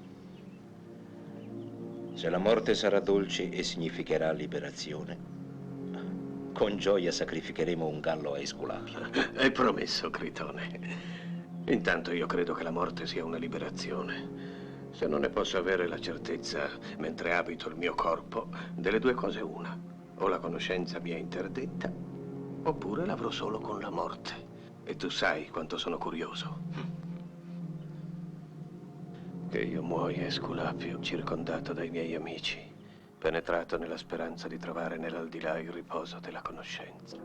Se la morte sarà dolce e significherà liberazione, con gioia sacrificheremo un gallo a Esculapio. È promesso, Critone. Intanto io credo che la morte sia una liberazione. Se non ne posso avere la certezza mentre abito il mio corpo, delle due cose una. O la conoscenza mi è interdetta, oppure l'avrò solo con la morte. E tu sai quanto sono curioso. Che io muoia, Esculapio, circondato dai miei amici, penetrato nella speranza di trovare nell'aldilà il riposo della conoscenza.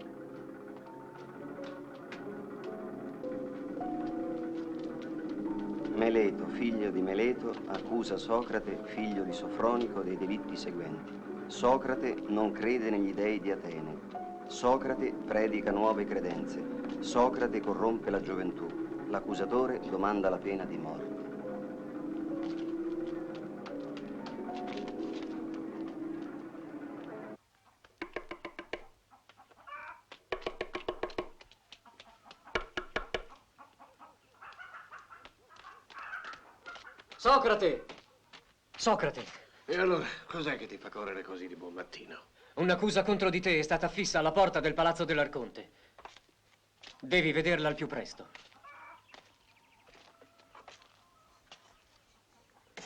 Meleto, figlio di Meleto, accusa Socrate, figlio di Sofronico, dei delitti seguenti. Socrate non crede negli dei di Atene. Socrate predica nuove credenze. Socrate corrompe la gioventù. L'accusatore domanda la pena di morte. Socrate! Socrate! E allora, cos'è che ti fa correre così di buon mattino? Un'accusa contro di te è stata fissa alla porta del palazzo dell'Arconte. Devi vederla al più presto.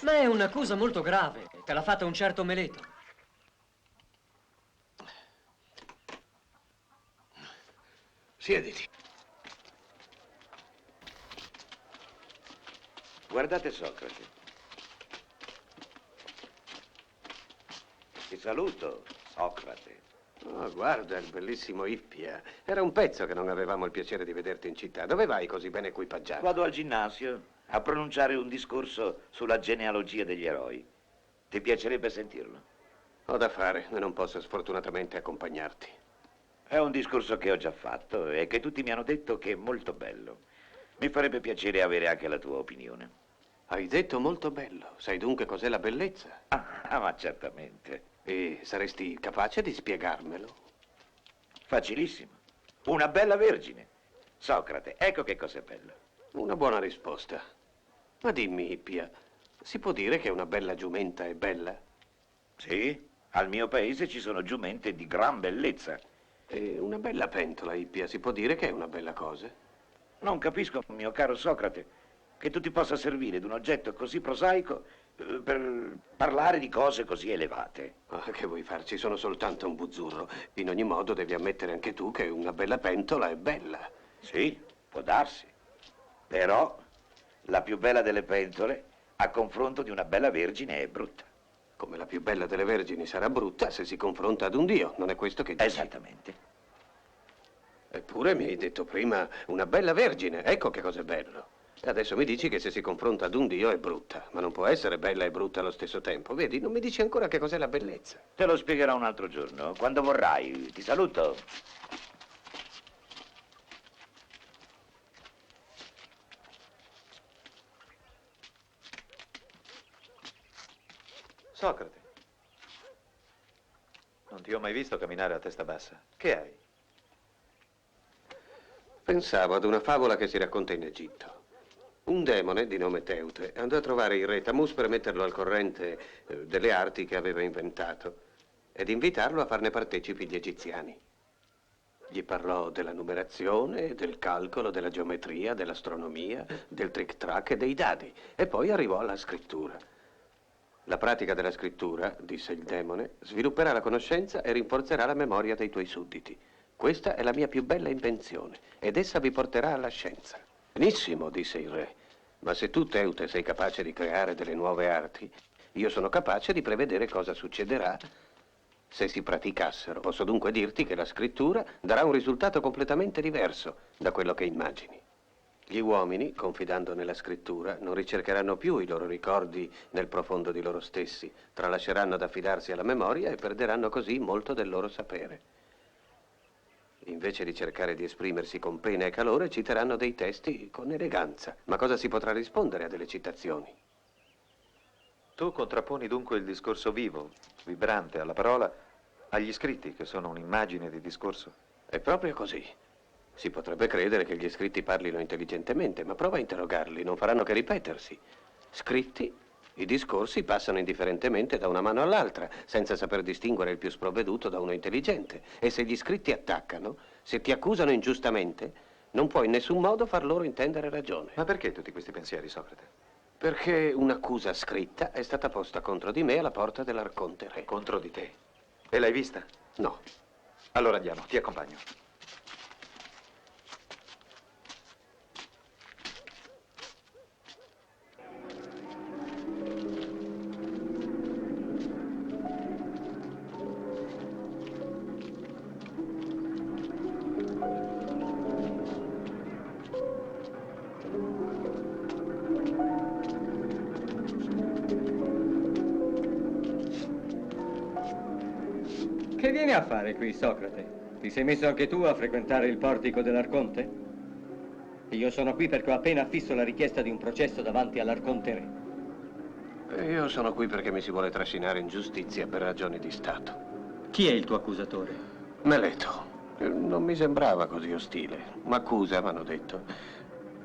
Ma è un'accusa molto grave. Te l'ha fatta un certo Meleto. Siediti. Guardate Socrate. Ti saluto, Socrate. Oh, guarda, il bellissimo Ippia. Era un pezzo che non avevamo il piacere di vederti in città. Dove vai così ben equipaggiato? Vado al ginnasio a pronunciare un discorso sulla genealogia degli eroi. Ti piacerebbe sentirlo? Ho da fare e non posso sfortunatamente accompagnarti. È un discorso che ho già fatto e che tutti mi hanno detto che è molto bello. Mi farebbe piacere avere anche la tua opinione. Hai detto molto bello. Sai dunque cos'è la bellezza? Ah, ma certamente. E saresti capace di spiegarmelo? Facilissimo. Una bella vergine. Socrate, ecco che cos'è bello. Una buona risposta. Ma dimmi, Ippia, si può dire che una bella giumenta è bella? Sì, al mio paese ci sono giumente di gran bellezza. E una bella pentola, Ippia, si può dire che è una bella cosa? Non capisco, mio caro Socrate, che tu ti possa servire di un oggetto così prosaico per parlare di cose così elevate. Ah, che vuoi farci? Sono soltanto un buzzurro. In ogni modo devi ammettere anche tu che una bella pentola è bella. Sì, può darsi. Però la più bella delle pentole a confronto di una bella vergine è brutta. Come la più bella delle vergini sarà brutta se si confronta ad un dio, non è questo che dici? Esattamente. Eppure mi hai detto prima una bella vergine, ecco che cos'è bello. E adesso mi dici che se si confronta ad un dio è brutta, ma non può essere bella e brutta allo stesso tempo. Vedi, non mi dici ancora che cos'è la bellezza. Te lo spiegherò un altro giorno, quando vorrai. Ti saluto. Socrate, non ti ho mai visto camminare a testa bassa. Che hai? Pensavo ad una favola che si racconta in Egitto. Un demone di nome Teute andò a trovare il re Tamus per metterlo al corrente delle arti che aveva inventato ed invitarlo a farne partecipi gli egiziani. Gli parlò della numerazione, del calcolo, della geometria, dell'astronomia, del tric-trac e dei dadi e poi arrivò alla scrittura. La pratica della scrittura, disse il demone, svilupperà la conoscenza e rinforzerà la memoria dei tuoi sudditi. Questa è la mia più bella invenzione ed essa vi porterà alla scienza. Benissimo, disse il re, ma se tu, Teute, sei capace di creare delle nuove arti, Io sono capace di prevedere cosa succederà se si praticassero. Posso dunque dirti che la scrittura darà un risultato completamente diverso da quello che immagini. Gli uomini, confidando nella scrittura, non ricercheranno più i loro ricordi nel profondo di loro stessi, tralasceranno ad affidarsi alla memoria e perderanno così molto del loro sapere. Invece di cercare di esprimersi con pena e calore, citeranno dei testi con eleganza. Ma cosa si potrà rispondere a delle citazioni? Tu contrapponi dunque il discorso vivo, vibrante alla parola, agli scritti, che sono un'immagine di discorso? È proprio così. Si potrebbe credere che gli scritti parlino intelligentemente, ma prova a interrogarli, non faranno che ripetersi. Scritti, i discorsi passano indifferentemente da una mano all'altra, senza saper distinguere il più sprovveduto da uno intelligente. E se gli scritti attaccano, se ti accusano ingiustamente, non puoi in nessun modo far loro intendere ragione. Ma perché tutti questi pensieri, Socrate? Perché un'accusa scritta è stata posta contro di me alla porta dell'Arconte Re. Contro di te? E l'hai vista? No. Allora andiamo, ti accompagno. Che vieni a fare qui, Socrate? Ti sei messo anche tu a frequentare il portico dell'Arconte? Io sono qui perché ho appena affisso la richiesta di un processo davanti all'Arconte Re. Io sono qui perché mi si vuole trascinare in giustizia per ragioni di Stato. Chi è il tuo accusatore? Meleto. Non mi sembrava così ostile. M'accusa, m'hanno detto,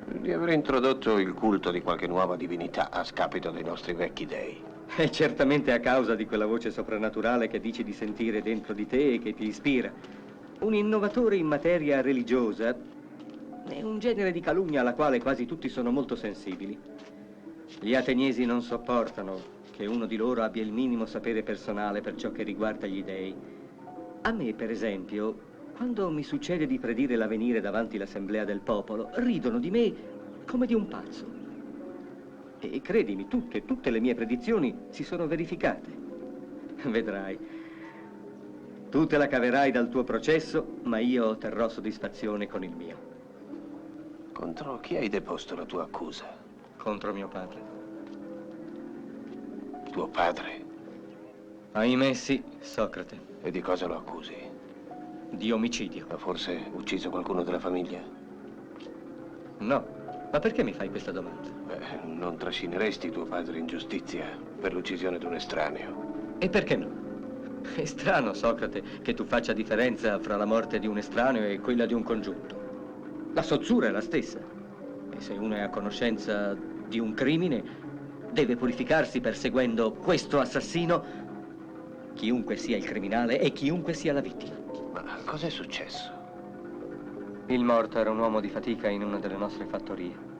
di aver introdotto il culto di qualche nuova divinità a scapito dei nostri vecchi dei. È certamente a causa di quella voce soprannaturale che dici di sentire dentro di te e che ti ispira. Un innovatore in materia religiosa è un genere di calunnia alla quale quasi tutti sono molto sensibili. Gli ateniesi non sopportano che uno di loro abbia il minimo sapere personale per ciò che riguarda gli dei. A me, per esempio, quando mi succede di predire l'avvenire davanti l'assemblea del popolo, ridono di me come di un pazzo. E credimi, tutte le mie predizioni si sono verificate. Vedrai. Tu te la caverai dal tuo processo, ma io otterrò soddisfazione con il mio. Contro chi hai deposto la tua accusa? Contro mio padre. Tuo padre? Ahimè sì, Socrate. E di cosa lo accusi? Di omicidio. Ha forse ucciso qualcuno della famiglia? No. Ma perché mi fai questa domanda? Non trascineresti tuo padre in giustizia per l'uccisione di un estraneo? E perché no? È strano, Socrate, che tu faccia differenza fra la morte di un estraneo e quella di un congiunto. La sozzura è la stessa. E se uno è a conoscenza di un crimine, deve purificarsi perseguendo questo assassino, chiunque sia il criminale e chiunque sia la vittima. Ma cos'è successo? Il morto era un uomo di fatica in una delle nostre fattorie.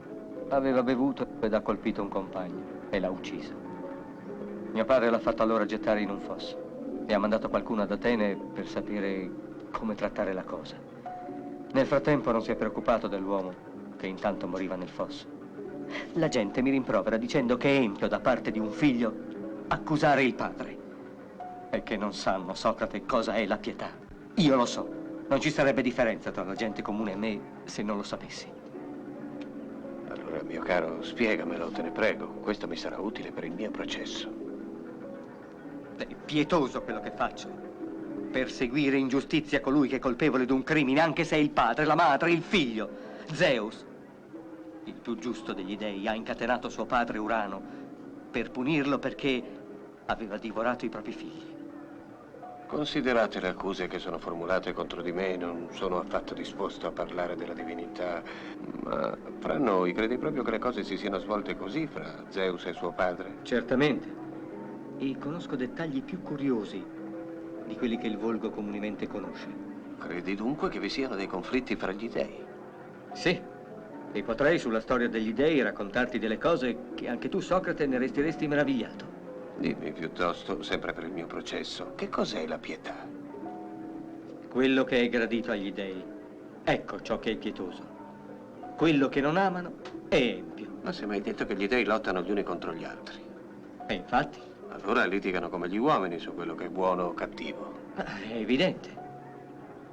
Aveva bevuto ed ha colpito un compagno e l'ha ucciso. Mio padre l'ha fatto allora gettare in un fosso e ha mandato qualcuno ad Atene per sapere come trattare la cosa. Nel frattempo non si è preoccupato dell'uomo che intanto moriva nel fosso. La gente mi rimprovera dicendo che è empio da parte di un figlio accusare il padre e che non sanno, Socrate, cosa è la pietà. Io lo so. Non ci sarebbe differenza tra la gente comune e me se non lo sapessi. Allora, mio caro, spiegamelo, te ne prego. Questo mi sarà utile per il mio processo. È pietoso quello che faccio. Perseguire in giustizia colui che è colpevole di un crimine, anche se è il padre, la madre, il figlio. Zeus, il più giusto degli dei, ha incatenato suo padre Urano per punirlo perché aveva divorato i propri figli. Considerate le accuse che sono formulate contro di me, non sono affatto disposto a parlare della divinità, ma fra noi credi proprio che le cose si siano svolte così fra Zeus e suo padre? Certamente. E conosco dettagli più curiosi di quelli che il volgo comunemente conosce. Credi dunque che vi siano dei conflitti fra gli dei? Sì. E potrei sulla storia degli dei raccontarti delle cose che anche tu, Socrate, ne resteresti meravigliato. Dimmi piuttosto, sempre per il mio processo, che cos'è la pietà? Quello che è gradito agli dei. Ecco ciò che è pietoso. Quello che non amano è empio. Ma se mi hai detto che gli dei lottano gli uni contro gli altri. E infatti? Allora litigano come gli uomini su quello che è buono o cattivo. È evidente.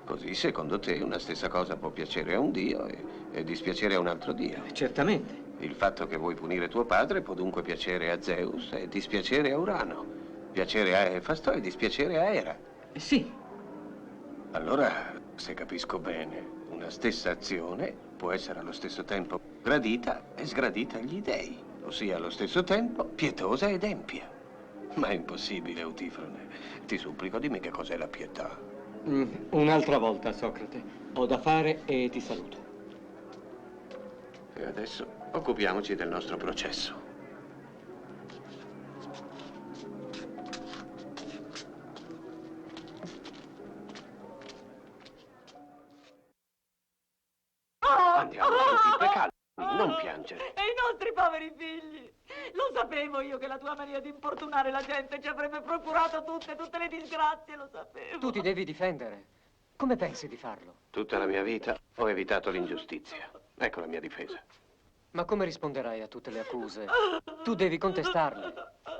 Così, secondo te, una stessa cosa può piacere a un dio e dispiacere a un altro dio. Certamente. Il fatto che vuoi punire tuo padre può dunque piacere a Zeus e dispiacere a Urano. Piacere a Efasto e dispiacere a Era. Sì. Allora, se capisco bene, una stessa azione può essere allo stesso tempo gradita e sgradita agli dei, ossia allo stesso tempo pietosa ed empia. Ma è impossibile, Eutifrone. Ti supplico, dimmi che cos'è la pietà. Un'altra volta, Socrate. Ho da fare e ti saluto. E adesso occupiamoci del nostro processo. Andiamo, Antipe, calmi, non piangere. E i nostri poveri figli. Lo sapevo io che la tua mania di importunare la gente ci avrebbe procurato tutte le disgrazie, lo sapevo. Tu ti devi difendere. Come pensi di farlo? Tutta la mia vita ho evitato l'ingiustizia. Ecco la mia difesa. Ma come risponderai a tutte le accuse? Tu devi contestarle.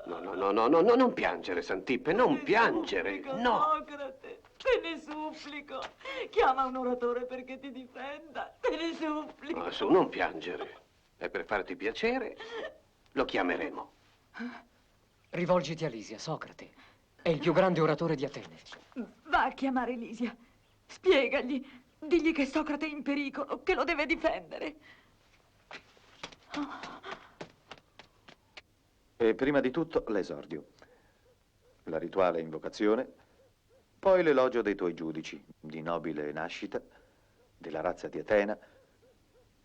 No, non piangere, Santippe, non piangere, no. Socrate, te ne supplico. Chiama un oratore perché ti difenda. Te ne supplico. Ma su, non piangere. E per farti piacere, lo chiameremo. Rivolgiti a Lisia, Socrate. È il più grande oratore di Atene. Va a chiamare Lisia. Spiegagli. Digli che Socrate è in pericolo, che lo deve difendere. E prima di tutto l'esordio, la rituale invocazione, poi l'elogio dei tuoi giudici, di nobile nascita, della razza di Atena,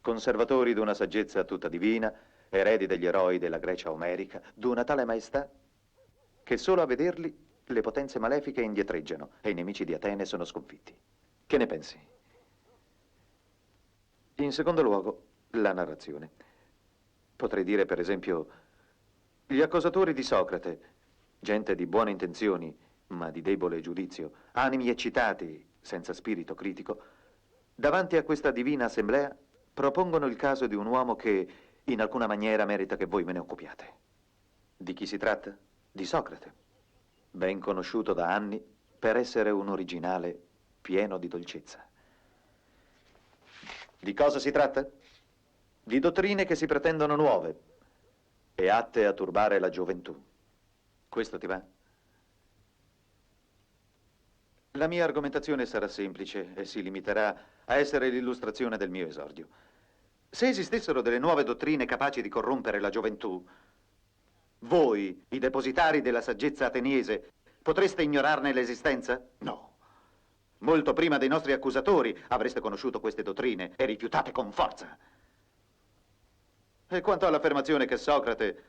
conservatori d'una saggezza tutta divina, eredi degli eroi della Grecia omerica, d'una tale maestà che solo a vederli le potenze malefiche indietreggiano e i nemici di Atene sono sconfitti. Che ne pensi? In secondo luogo, la narrazione. Potrei dire, per esempio, gli accusatori di Socrate, gente di buone intenzioni, ma di debole giudizio, animi eccitati, senza spirito critico, davanti a questa divina assemblea propongono il caso di un uomo che in alcuna maniera merita che voi ve ne occupiate. Di chi si tratta? Di Socrate, ben conosciuto da anni per essere un originale pieno di dolcezza. Di cosa si tratta? Di dottrine che si pretendono nuove e atte a turbare la gioventù. Questo ti va? La mia argomentazione sarà semplice e si limiterà a essere l'illustrazione del mio esordio. Se esistessero delle nuove dottrine capaci di corrompere la gioventù, voi, i depositari della saggezza ateniese, potreste ignorarne l'esistenza? No. Molto prima dei nostri accusatori avreste conosciuto queste dottrine e rifiutate con forza. E quanto all'affermazione che Socrate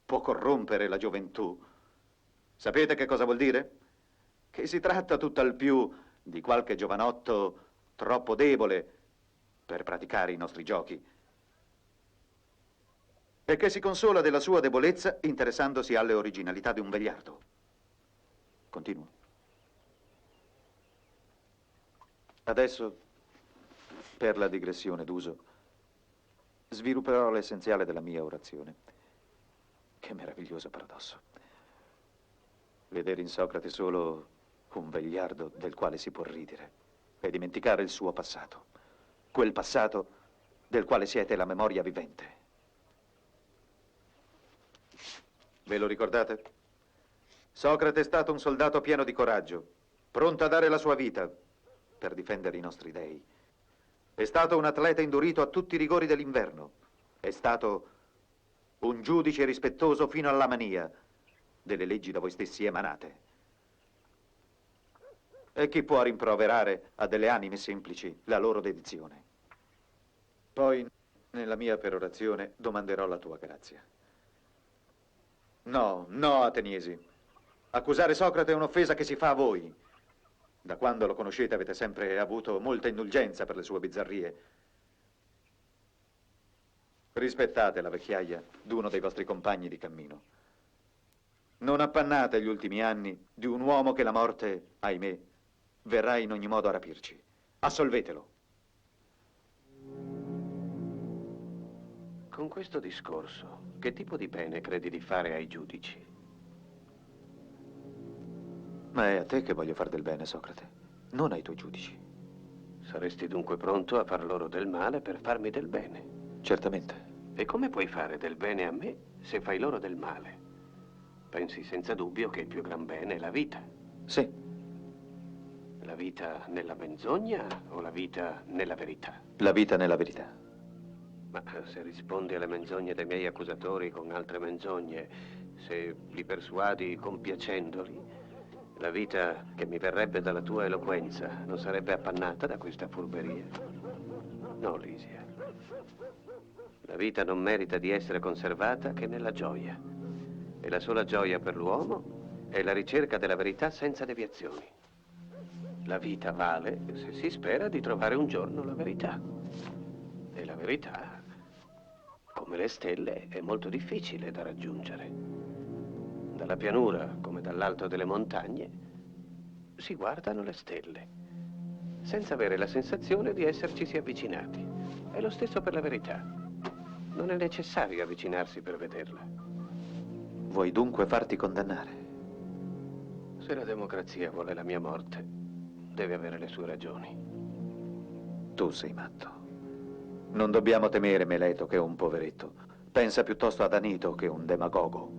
può corrompere la gioventù, sapete che cosa vuol dire? Che si tratta tutt'al più di qualche giovanotto troppo debole per praticare i nostri giochi e che si consola della sua debolezza interessandosi alle originalità di un vegliardo. Continuo. Adesso, per la digressione d'uso, svilupperò l'essenziale della mia orazione. Che meraviglioso paradosso. Vedere in Socrate solo un vegliardo del quale si può ridere e dimenticare il suo passato. Quel passato del quale siete la memoria vivente. Ve lo ricordate? Socrate è stato un soldato pieno di coraggio, pronto a dare la sua vita per difendere i nostri dei. È stato un atleta indurito a tutti i rigori dell'inverno. È stato un giudice rispettoso fino alla mania delle leggi da voi stessi emanate. E chi può rimproverare a delle anime semplici la loro dedizione? Poi, nella mia perorazione, domanderò la tua grazia. No, no, ateniesi. Accusare Socrate è un'offesa che si fa a voi. Da quando lo conoscete avete sempre avuto molta indulgenza per le sue bizzarrie. Rispettate la vecchiaia d'uno dei vostri compagni di cammino. Non appannate gli ultimi anni di un uomo che la morte, ahimè, verrà in ogni modo a rapirci. Assolvetelo. Con questo discorso, che tipo di pene credi di fare ai giudici? Ma è a te che voglio far del bene, Socrate, non ai tuoi giudici. Saresti dunque pronto a far loro del male per farmi del bene? Certamente. E come puoi fare del bene a me se fai loro del male? Pensi senza dubbio che il più gran bene è la vita. Sì. La vita nella menzogna o la vita nella verità? La vita nella verità. Ma se rispondi alle menzogne dei miei accusatori con altre menzogne, se li persuadi compiacendoli, la vita che mi verrebbe dalla tua eloquenza non sarebbe appannata da questa furberia? No, Lisia. La vita non merita di essere conservata che nella gioia. E la sola gioia per l'uomo è la ricerca della verità senza deviazioni. La vita vale se si spera di trovare un giorno la verità. E la verità, come le stelle, è molto difficile da raggiungere. Dalla pianura, come dall'alto delle montagne, si guardano le stelle, senza avere la sensazione di essercisi avvicinati. È lo stesso per la verità. Non è necessario avvicinarsi per vederla. Vuoi dunque farti condannare? Se la democrazia vuole la mia morte, deve avere le sue ragioni. Tu sei matto. Non dobbiamo temere Meleto, che è un poveretto. Pensa piuttosto ad Anito, che è un demagogo,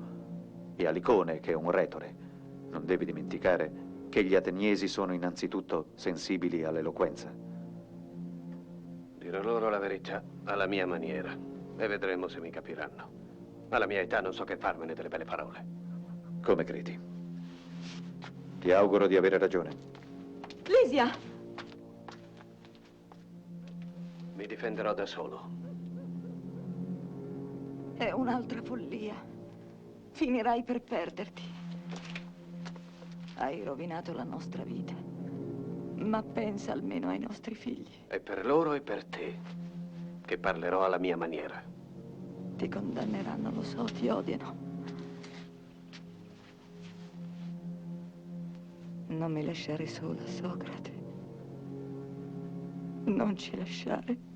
e a Licone, che è un retore. Non devi dimenticare che gli ateniesi sono innanzitutto sensibili all'eloquenza. Dirò loro la verità alla mia maniera e vedremo se mi capiranno. Alla mia età non so che farmene delle belle parole. Come credi? Ti auguro di avere ragione. Lisia! Mi difenderò da solo. È un'altra follia. Finirai per perderti. Hai rovinato la nostra vita. Ma pensa almeno ai nostri figli. È per loro e per te che parlerò alla mia maniera. Ti condanneranno, lo so, ti odiano. Non mi lasciare sola, Socrate. Non ci lasciare.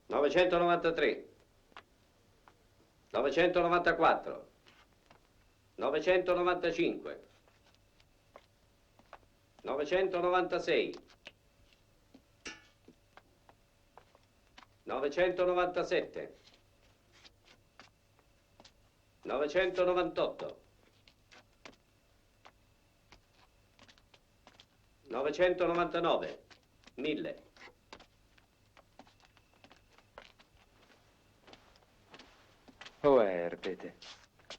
(993) 994 995 996 997 998 999 1000. Oh, Erpete,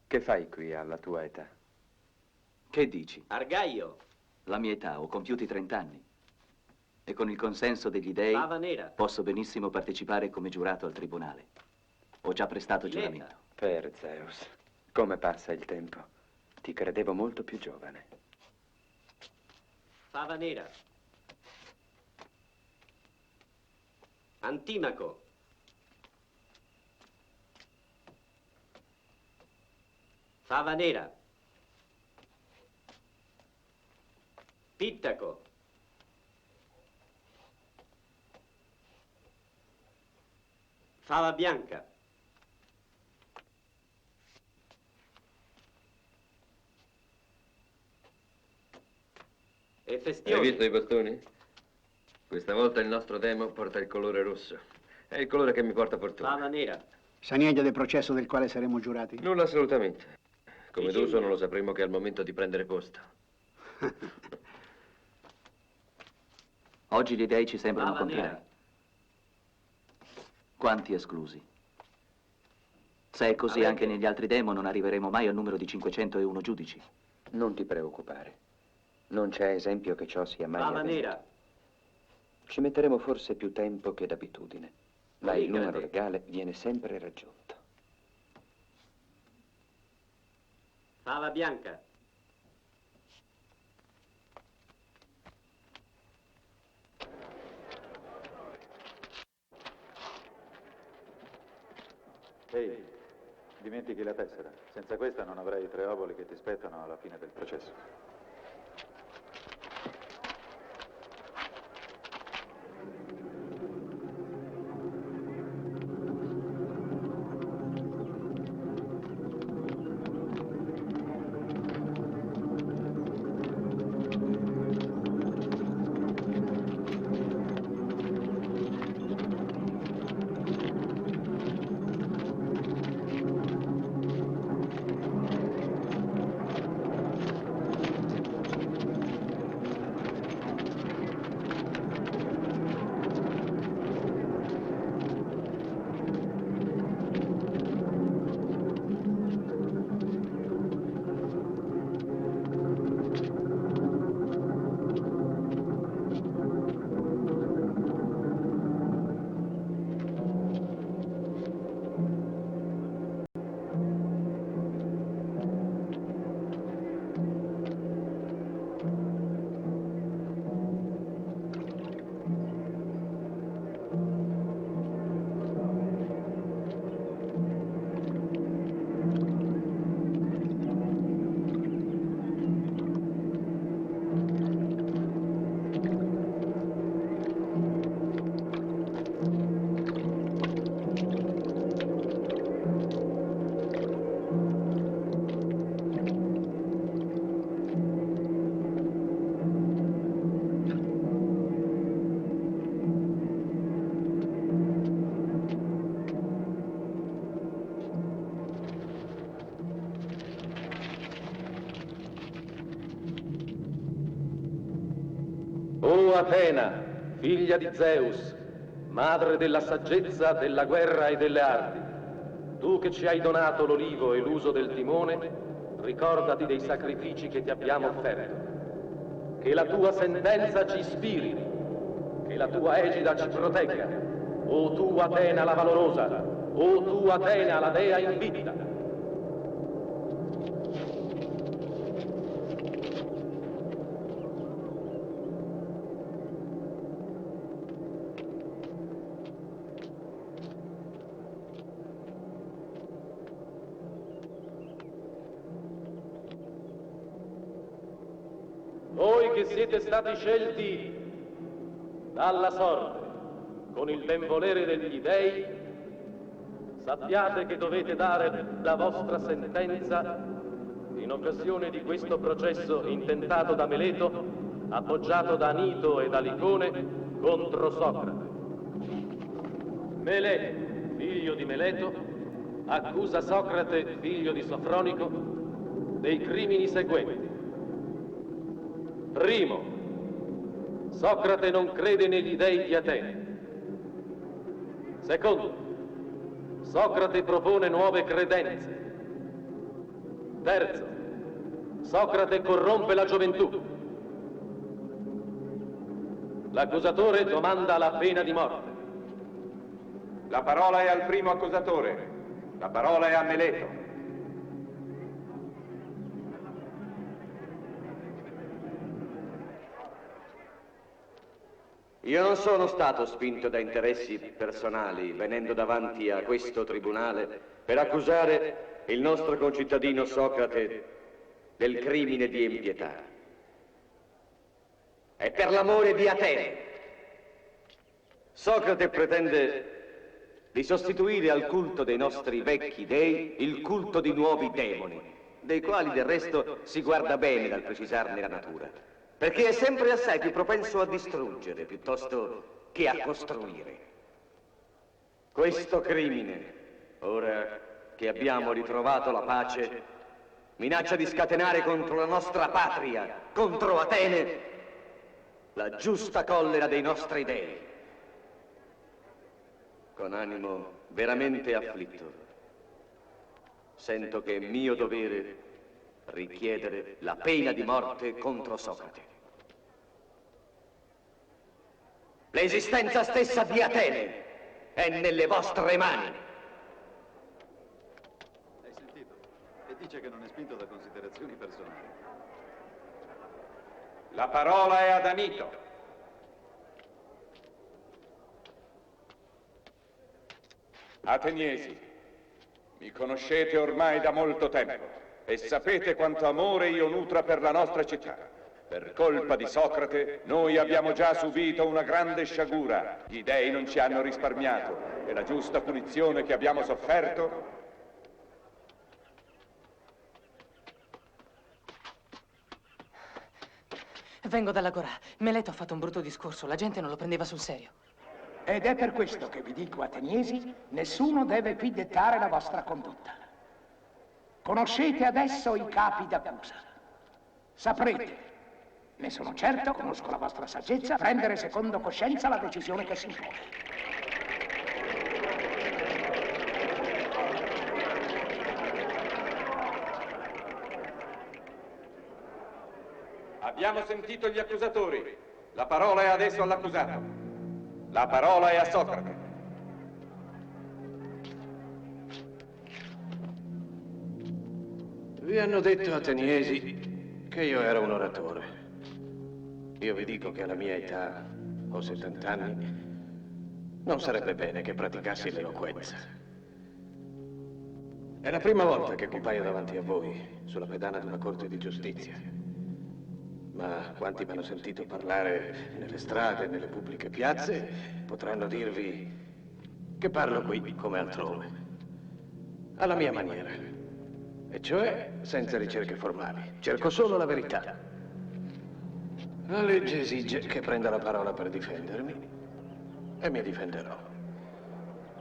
che fai qui alla tua età? Che dici? Argaio. La mia età, ho compiuti 30 anni. E con il consenso degli dei Fava nera. posso benissimo partecipare come giurato al tribunale. Ho già prestato giuramento. Per Zeus, come passa il tempo. Ti credevo molto più giovane. Fava nera. Antimaco. Fava nera. Pittaco. Fava bianca. E festione. Hai visto i bastoni? Questa volta il nostro demo porta il colore rosso. È il colore che mi porta fortuna. Fava nera. Sa niente del processo del quale saremo giurati? Nulla assolutamente. Come d'uso non lo sapremo che al momento di prendere posto. Oggi gli dei ci sembrano Fava contrari. nera. Quanti esclusi? Se è così anche negli altri demo non arriveremo mai al numero di 501 giudici. Non ti preoccupare. Non c'è esempio che ciò sia mai Fava avvenuto. nera. Ci metteremo forse più tempo che d'abitudine, ma il Poligrafo. numero legale viene sempre raggiunto. Fava bianca. Ehi, dimentichi la tessera. Senza questa non avrai i 3 oboli che ti spettano alla fine del processo. O Atena, figlia di Zeus, madre della saggezza, della guerra e delle arti, tu che ci hai donato l'olivo e l'uso del timone, ricordati dei sacrifici che ti abbiamo offerto. Che la tua sentenza ci ispiri, che la tua egida ci protegga. O tu Atena la valorosa, o tu Atena la dea invicta. Voi che siete stati scelti dalla sorte con il benvolere degli dei, sappiate che dovete dare la vostra sentenza in occasione di questo processo intentato da Meleto, appoggiato da Anito e da Licone contro Socrate. Meleto, figlio di Meleto, accusa Socrate, figlio di Sofronico, dei crimini seguenti. Primo, Socrate non crede negli dei di Atene. Secondo, Socrate propone nuove credenze. Terzo, Socrate corrompe la gioventù. L'accusatore domanda la pena di morte. La parola è al primo accusatore. La parola è a Meleto. Io non sono stato spinto da interessi personali venendo davanti a questo tribunale per accusare il nostro concittadino Socrate del crimine di impietà. È per l'amore di Atene. Socrate pretende di sostituire al culto dei nostri vecchi dei il culto di nuovi demoni, dei quali del resto si guarda bene dal precisarne la natura. Perché è sempre assai più propenso a distruggere piuttosto che a costruire. Questo crimine, ora che abbiamo ritrovato la pace, minaccia di scatenare contro la nostra patria, contro Atene, la giusta collera dei nostri dei. Con animo veramente afflitto, sento che è mio dovere richiedere la pena di morte contro Socrate. L'esistenza stessa di Atene è nelle vostre mani. Hai sentito? E dice che non è spinto da considerazioni personali. La parola è ad Anito. Ateniesi, Mi conoscete ormai da molto tempo e sapete quanto amore io nutra per la nostra città. Per colpa di Socrate noi abbiamo già subito una grande sciagura. Gli dei non ci hanno risparmiato e la giusta punizione che abbiamo sofferto... Vengo dall'Agorà. Meleto ha fatto un brutto discorso, la gente non lo prendeva sul serio. Ed è per questo che vi dico, ateniesi, nessuno deve qui dettare la vostra condotta. Conoscete adesso i capi d'accusa. Saprete, ne sono certo, conosco la vostra saggezza, prendere secondo coscienza la decisione che si impone. Abbiamo sentito gli accusatori. La parola è adesso all'accusato. La parola è a Socrate. Vi hanno detto, ateniesi, che io ero un oratore. Io vi dico che alla mia età, ho 70 anni, non sarebbe bene che praticassi l'eloquenza. È la prima volta che compaio davanti a voi, sulla pedana di una corte di giustizia. Ma quanti mi hanno sentito parlare nelle strade, nelle pubbliche piazze, potranno dirvi che parlo qui come altrove, alla mia maniera, e cioè senza ricerche formali. Cerco solo la verità. La legge esige che prenda la parola per difendermi e mi difenderò.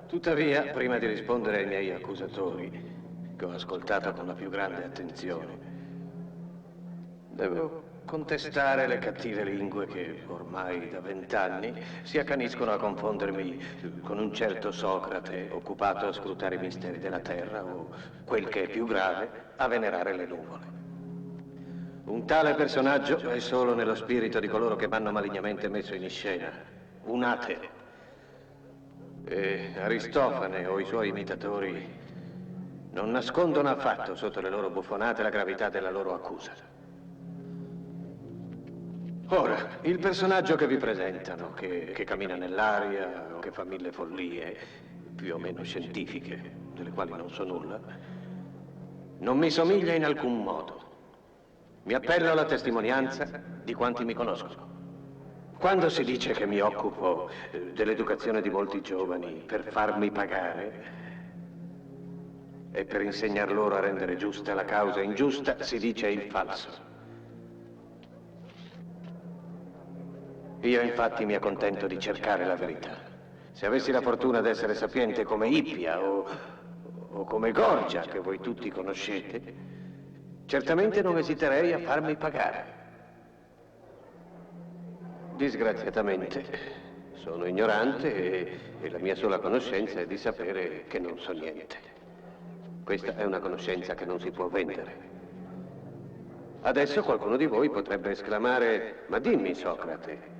Tuttavia, prima di rispondere ai miei accusatori, che ho ascoltato con la più grande attenzione, devo contestare le cattive lingue che ormai da 20 anni si accaniscono a confondermi con un certo Socrate occupato a scrutare i misteri della terra o, quel che è più grave, a venerare le nuvole. Un tale personaggio è solo nello spirito di coloro che m'hanno malignamente messo in scena, un ateo. E Aristofane o i suoi imitatori non nascondono affatto sotto le loro buffonate la gravità della loro accusa. Ora, il personaggio che vi presentano, che cammina nell'aria o che fa mille follie, più o meno scientifiche, delle quali non so nulla, non mi somiglia in alcun modo. Mi appello alla testimonianza di quanti mi conoscono. Quando si dice che mi occupo dell'educazione di molti giovani per farmi pagare e per insegnar loro a rendere giusta la causa ingiusta, si dice il falso. Io infatti mi accontento di cercare la verità. Se avessi la fortuna di essere sapiente come Ippia o come Gorgia, che voi tutti conoscete, certamente non esiterei a farmi pagare. Disgraziatamente sono ignorante e la mia sola conoscenza è di sapere che non so niente. Questa è una conoscenza che non si può vendere. Adesso qualcuno di voi potrebbe esclamare: ma dimmi, Socrate,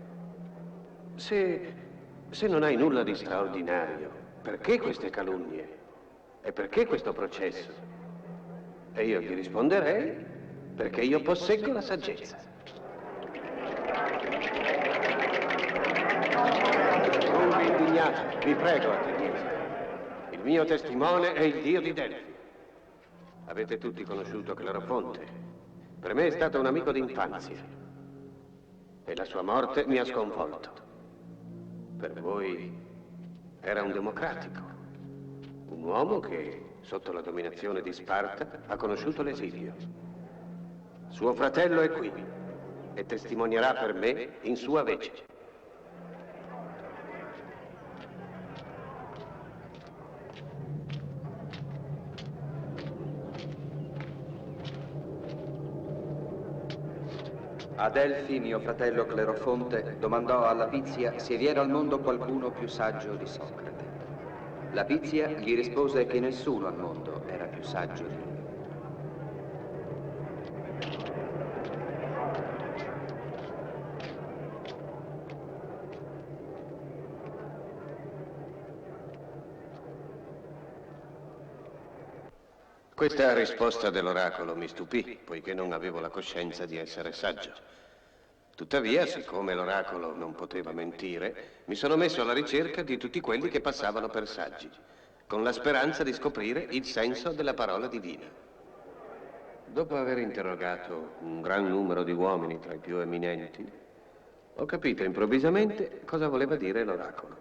se non hai nulla di straordinario, perché queste calunnie? E perché questo processo? E io gli risponderei: perché io posseggo la saggezza. Non vi indignate, vi prego, ateniesi. Il mio testimone è il dio di Delfi. Avete tutti conosciuto Clerofonte. Per me è stato un amico d'infanzia. E la sua morte mi ha sconvolto. Per voi era un democratico, un uomo che, sotto la dominazione di Sparta, ha conosciuto l'esilio. Suo fratello è qui e testimonierà per me in sua vece. A Delfi, mio fratello Clerofonte domandò alla Pizia se vi era al mondo qualcuno più saggio di Socrate. La Pizia gli rispose che nessuno al mondo era più saggio di lui. Questa risposta dell'oracolo mi stupì, poiché non avevo la coscienza di essere saggio. Tuttavia, siccome l'oracolo non poteva mentire, mi sono messo alla ricerca di tutti quelli che passavano per saggi. con la speranza di scoprire il senso della parola divina. Dopo aver interrogato un gran numero di uomini tra i più eminenti, ho capito improvvisamente cosa voleva dire l'oracolo.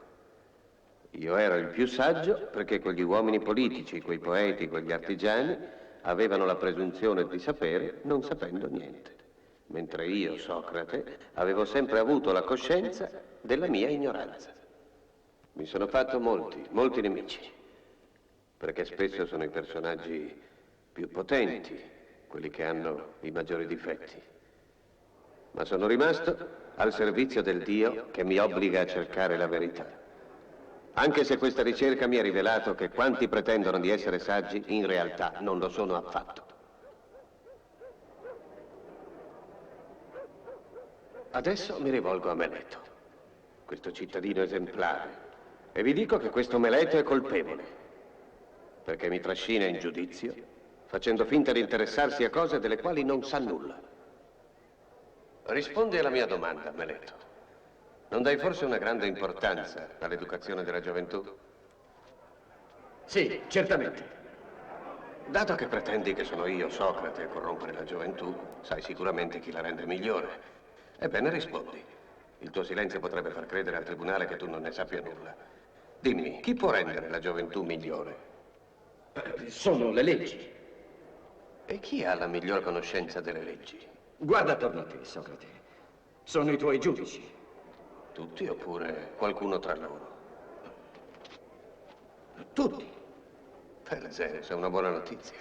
Io ero il più saggio perché quegli uomini politici, quei poeti, quegli artigiani avevano la presunzione di sapere non sapendo niente, mentre io, Socrate, avevo sempre avuto la coscienza della mia ignoranza. Mi sono fatto molti nemici, perché spesso sono i personaggi più potenti, quelli che hanno i maggiori difetti. Ma sono rimasto al servizio del Dio che mi obbliga a cercare la verità. Anche se questa ricerca mi ha rivelato che quanti pretendono di essere saggi in realtà non lo sono affatto. Adesso mi rivolgo a Meleto, questo cittadino esemplare, e vi dico che questo Meleto è colpevole, perché mi trascina in giudizio, facendo finta di interessarsi a cose delle quali non sa nulla. Rispondi alla mia domanda, Meleto. Non dai forse una grande importanza all'educazione della gioventù? Sì, certamente. Dato che pretendi che sono io, Socrate, a corrompere la gioventù, sai sicuramente chi la rende migliore. Ebbene, rispondi. Il tuo silenzio potrebbe far credere al tribunale che tu non ne sappia nulla. Dimmi, chi può rendere la gioventù migliore? Sono le leggi. E chi ha la miglior conoscenza delle leggi? Guarda attorno a te, Socrate. Sono i tuoi giudici. Tutti oppure qualcuno tra loro? Tutti. Bene, Zeus, è una buona notizia.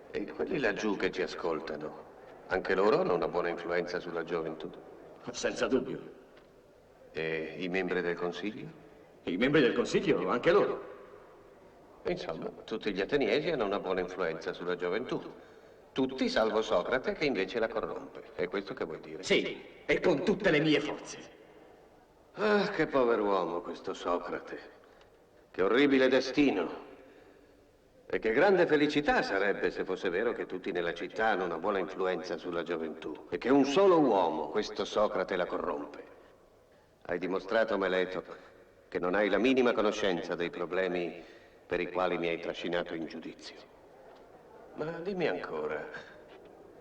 E quelli laggiù che ci ascoltano, anche loro hanno una buona influenza sulla gioventù? Senza dubbio. E i membri del Consiglio? I membri del Consiglio, anche loro. Insomma, tutti gli ateniesi hanno una buona influenza sulla gioventù. Tutti salvo Socrate che invece la corrompe. È questo che vuoi dire? Sì, e con tutte le mie forze. Ah, che pover'uomo questo Socrate. Che orribile destino. E che grande felicità sarebbe se fosse vero che tutti nella città hanno una buona influenza sulla gioventù e che un solo uomo, questo Socrate, la corrompe. Hai dimostrato, Meleto, che non hai la minima conoscenza dei problemi per i quali mi hai trascinato in giudizio. Ma dimmi ancora,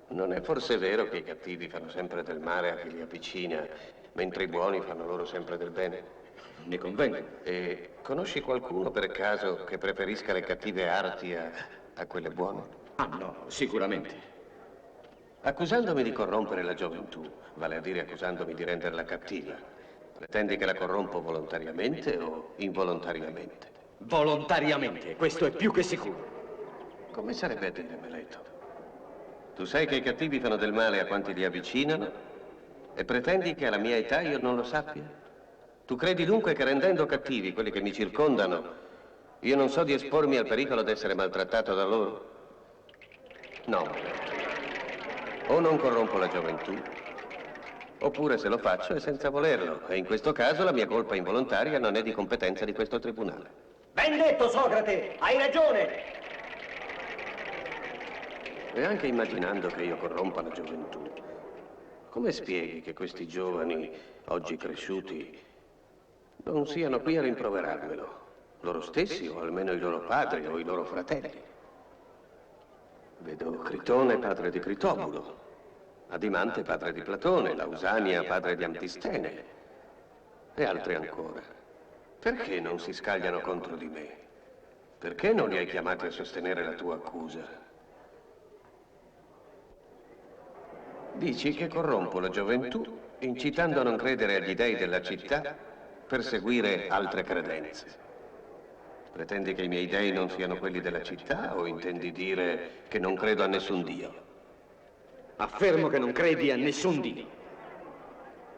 non è forse vero che i cattivi fanno sempre del male a chi li avvicina, mentre i buoni fanno loro sempre del bene? Ne convengo. E conosci qualcuno per caso che preferisca le cattive arti a quelle buone? Ah, no, sicuramente. Accusandomi di corrompere la gioventù, vale a dire accusandomi di renderla cattiva, pretendi che la corrompo volontariamente o involontariamente? Volontariamente, questo è più che sicuro. Come sarebbe a dire, Meleto? Tu sai che i cattivi fanno del male a quanti li avvicinano e pretendi che alla mia età io non lo sappia? Tu credi dunque che rendendo cattivi quelli che mi circondano, io non so di espormi al pericolo di essere maltrattato da loro? No. O non corrompo la gioventù, oppure se lo faccio è senza volerlo, e in questo caso la mia colpa involontaria non è di competenza di questo tribunale. Ben detto, Socrate, hai ragione. E anche immaginando che io corrompa la gioventù, come spieghi che questi giovani, oggi cresciuti, non siano qui a rimproverarmelo? Loro stessi, o almeno i loro padri, o i loro fratelli. Vedo Critone, padre di Critobulo, Adimante, padre di Platone, Lausania, padre di Antistene, e altri ancora. Perché non si scagliano contro di me? Perché non li hai chiamati a sostenere la tua accusa? Dici che corrompo la gioventù, incitando a non credere agli dei della città per seguire altre credenze. Pretendi che i miei dei non siano quelli della città o intendi dire che non credo a nessun dio? Affermo che non credi a nessun dio.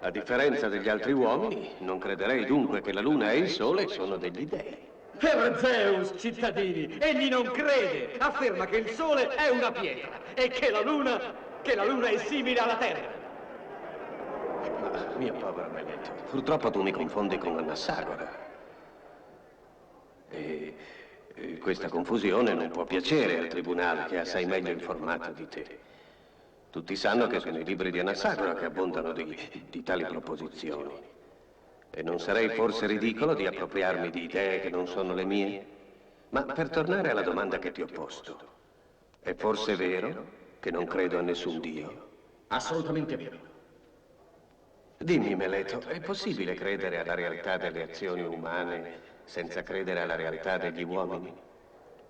A differenza degli altri uomini, non crederei dunque che la luna e il sole sono degli dei. Per Zeus, cittadini, egli non crede. Afferma che il sole è una pietra e che la luna è simile alla terra. Ma, mio povero Meleto, purtroppo tu mi confondi con Anassagora. E questa confusione non può piacere al tribunale che è assai meglio informato di te. Tutti sanno che sono i libri di Anassagora che abbondano di tali proposizioni. E non sarei forse ridicolo di appropriarmi di idee che non sono le mie? Ma per tornare alla domanda che ti ho posto, è forse vero che non credo a nessun Dio? Assolutamente vero. Dimmi, Meleto, è possibile credere alla realtà delle azioni umane senza credere alla realtà degli uomini?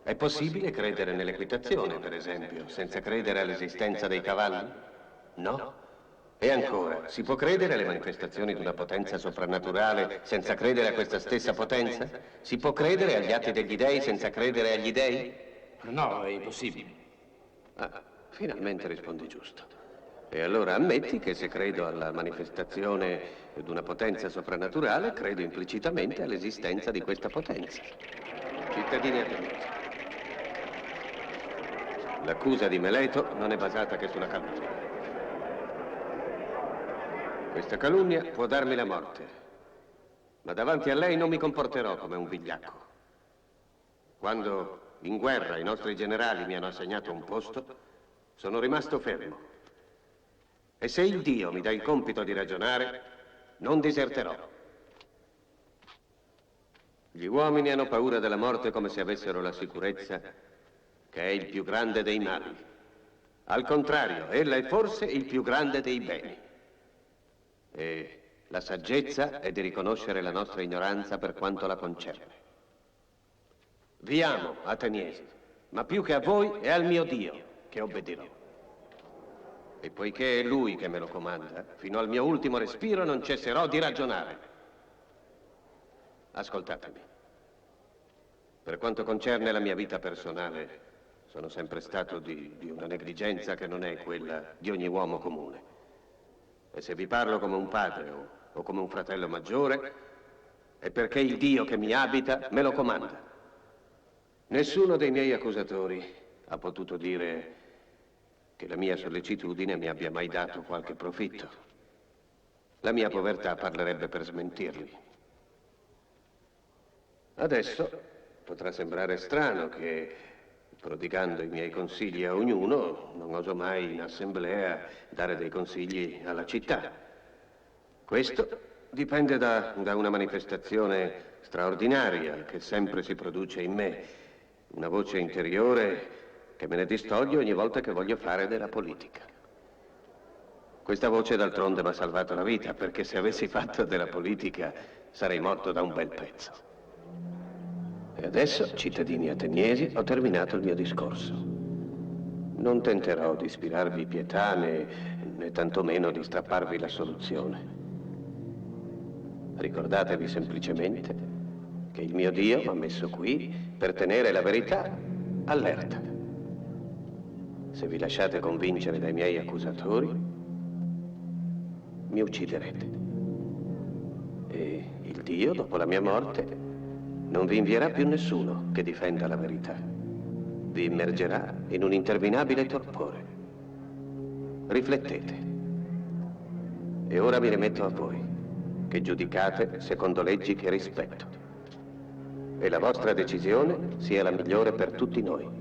È possibile credere nell'equitazione, per esempio, senza credere all'esistenza dei cavalli? No? E ancora, si può credere alle manifestazioni di una potenza soprannaturale senza credere a questa stessa potenza? Si può credere agli atti degli dei senza credere agli dei? No, è impossibile. Ah, finalmente rispondi giusto. E allora ammetti che se credo alla manifestazione di una potenza soprannaturale, credo implicitamente all'esistenza di questa potenza. Cittadini ateniesi, l'accusa di Meleto non è basata che sulla calunnia. Questa calunnia può darmi la morte, ma davanti a lei non mi comporterò come un vigliacco. Quando in guerra i nostri generali mi hanno assegnato un posto, sono rimasto fermo. E se il Dio mi dà il compito di ragionare, non diserterò. Gli uomini hanno paura della morte come se avessero la sicurezza che è il più grande dei mali. Al contrario, ella è forse il più grande dei beni. E la saggezza è di riconoscere la nostra ignoranza per quanto la concerne. Vi amo, ateniesi, ma più che a voi è al mio Dio che obbedirò. E poiché è Lui che me lo comanda, fino al mio ultimo respiro non cesserò di ragionare. Ascoltatemi. Per quanto concerne la mia vita personale, sono sempre stato di una negligenza che non è quella di ogni uomo comune. E se vi parlo come un padre o come un fratello maggiore, è perché il Dio che mi abita me lo comanda. Nessuno dei miei accusatori ha potuto dire che la mia sollecitudine mi abbia mai dato qualche profitto. La mia povertà parlerebbe per smentirli. Adesso potrà sembrare strano che, prodigando i miei consigli a ognuno, non oso mai in assemblea dare dei consigli alla città. Questo dipende da una manifestazione straordinaria che sempre si produce in me, una voce interiore che me ne distoglie ogni volta che voglio fare della politica. Questa voce d'altronde mi ha salvato la vita, perché se avessi fatto della politica sarei morto da un bel pezzo. E adesso, cittadini ateniesi, ho terminato il mio discorso. Non tenterò di ispirarvi pietà né tantomeno di strapparvi la soluzione. Ricordatevi semplicemente che il mio Dio mi ha messo qui per tenere la verità allerta. Se vi lasciate convincere dai miei accusatori, mi ucciderete. E il Dio, dopo la mia morte, non vi invierà più nessuno che difenda la verità. Vi immergerà in un interminabile torpore. Riflettete. E ora mi rimetto a voi, che giudicate secondo leggi che rispetto. E la vostra decisione sia la migliore per tutti noi.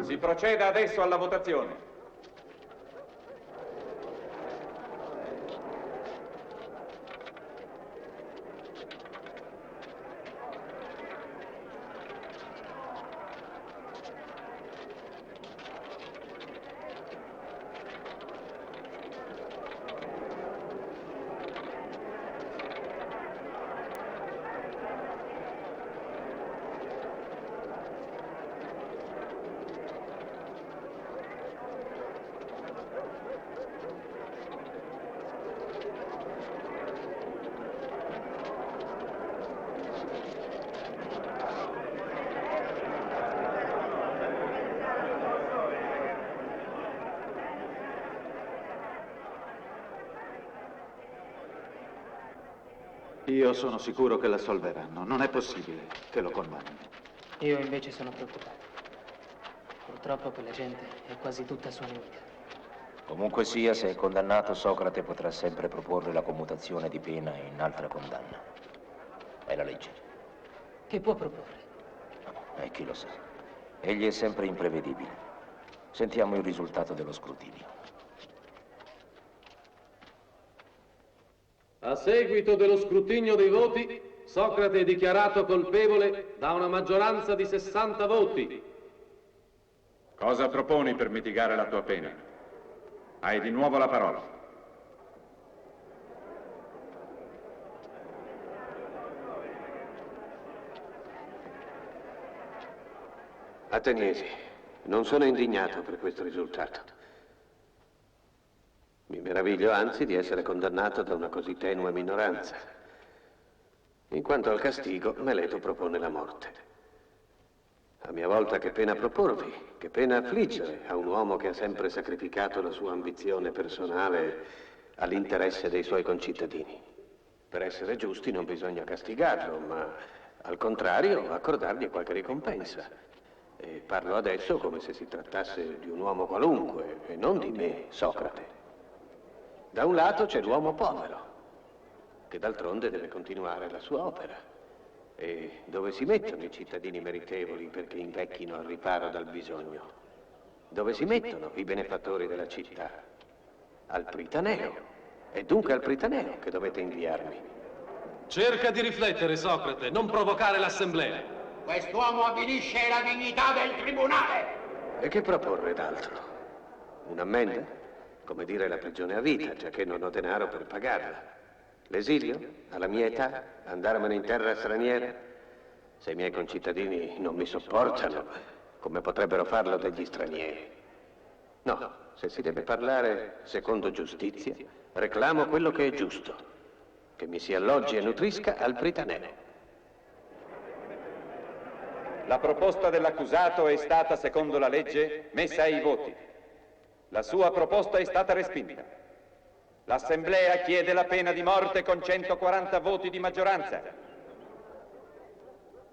Si proceda adesso alla votazione. Io sono sicuro che l'assolveranno. Non è possibile che lo condannino. Io invece sono preoccupato. Purtroppo quella gente è quasi tutta sua nemica. Comunque sia, se è condannato, Socrate potrà sempre proporre la commutazione di pena in altra condanna. È la legge. Che può proporre? E chi lo sa. Egli è sempre imprevedibile. Sentiamo il risultato dello scrutinio. A seguito dello scrutinio dei voti, Socrate è dichiarato colpevole da una maggioranza di 60 voti. Cosa proponi per mitigare la tua pena? Hai di nuovo la parola. Ateniesi, non sono indignato per questo risultato. Mi meraviglio anzi di essere condannato da una così tenue minoranza. In quanto al castigo, Meleto propone la morte. A mia volta che pena proporvi, che pena affliggere a un uomo che ha sempre sacrificato la sua ambizione personale all'interesse dei suoi concittadini. Per essere giusti non bisogna castigarlo, ma al contrario accordargli qualche ricompensa. E parlo adesso come se si trattasse di un uomo qualunque e non di me, Socrate. Da un lato c'è l'uomo povero, che d'altronde deve continuare la sua opera. E dove si mettono i cittadini meritevoli perché invecchino al riparo dal bisogno? Dove si mettono i benefattori della città? Al Pritaneo. È dunque al Pritaneo che dovete inviarmi. Cerca di riflettere, Socrate, non provocare l'assemblea. Quest'uomo avvilisce la dignità del tribunale. E che proporre d'altro? Un'ammenda? Come dire la prigione a vita, giacché non ho denaro per pagarla. L'esilio? Alla mia età? Andarmene in terra straniera? Se i miei concittadini non mi sopportano, come potrebbero farlo degli stranieri? No, se si deve parlare secondo giustizia, reclamo quello che è giusto, che mi si alloggi e nutrisca al Pritaneo. La proposta dell'accusato è stata, secondo la legge, messa ai voti. La sua proposta è stata respinta. L'Assemblea chiede la pena di morte con 140 voti di maggioranza.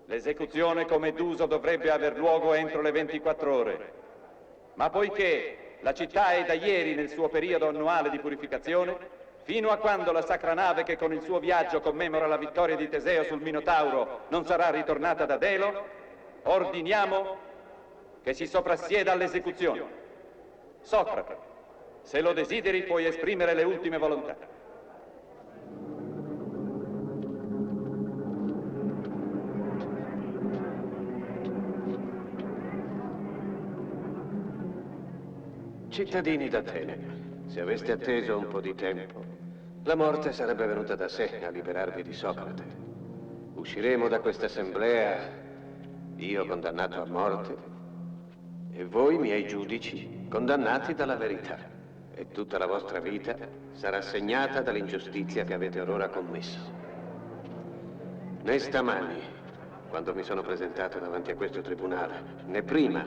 L'esecuzione, come d'uso, dovrebbe aver luogo entro le 24 ore. Ma poiché la città è da ieri nel suo periodo annuale di purificazione, fino a quando la sacra nave che con il suo viaggio commemora la vittoria di Teseo sul Minotauro non sarà ritornata da Delo, ordiniamo che si soprassieda all'esecuzione. Socrate, se lo desideri puoi esprimere le ultime volontà. Cittadini d'Atene, se aveste atteso un po' di tempo, la morte sarebbe venuta da sé a liberarvi di Socrate. Usciremo da questa assemblea, io condannato a morte, e voi, miei giudici, condannati dalla verità. E tutta la vostra vita sarà segnata dall'ingiustizia che avete orora commesso. Né stamani, quando mi sono presentato davanti a questo tribunale, né prima,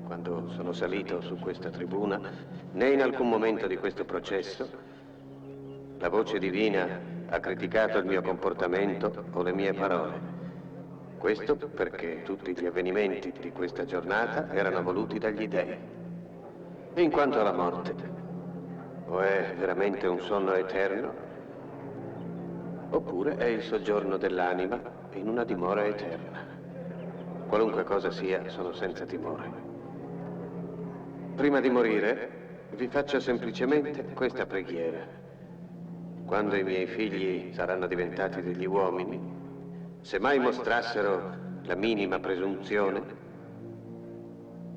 quando sono salito su questa tribuna, né in alcun momento di questo processo, la voce divina ha criticato il mio comportamento o le mie parole. Questo perché tutti gli avvenimenti di questa giornata erano voluti dagli dèi. In quanto alla morte, o è veramente un sonno eterno, oppure è il soggiorno dell'anima in una dimora eterna. Qualunque cosa sia, sono senza timore. Prima di morire, vi faccio semplicemente questa preghiera. Quando i miei figli saranno diventati degli uomini, se mai mostrassero la minima presunzione,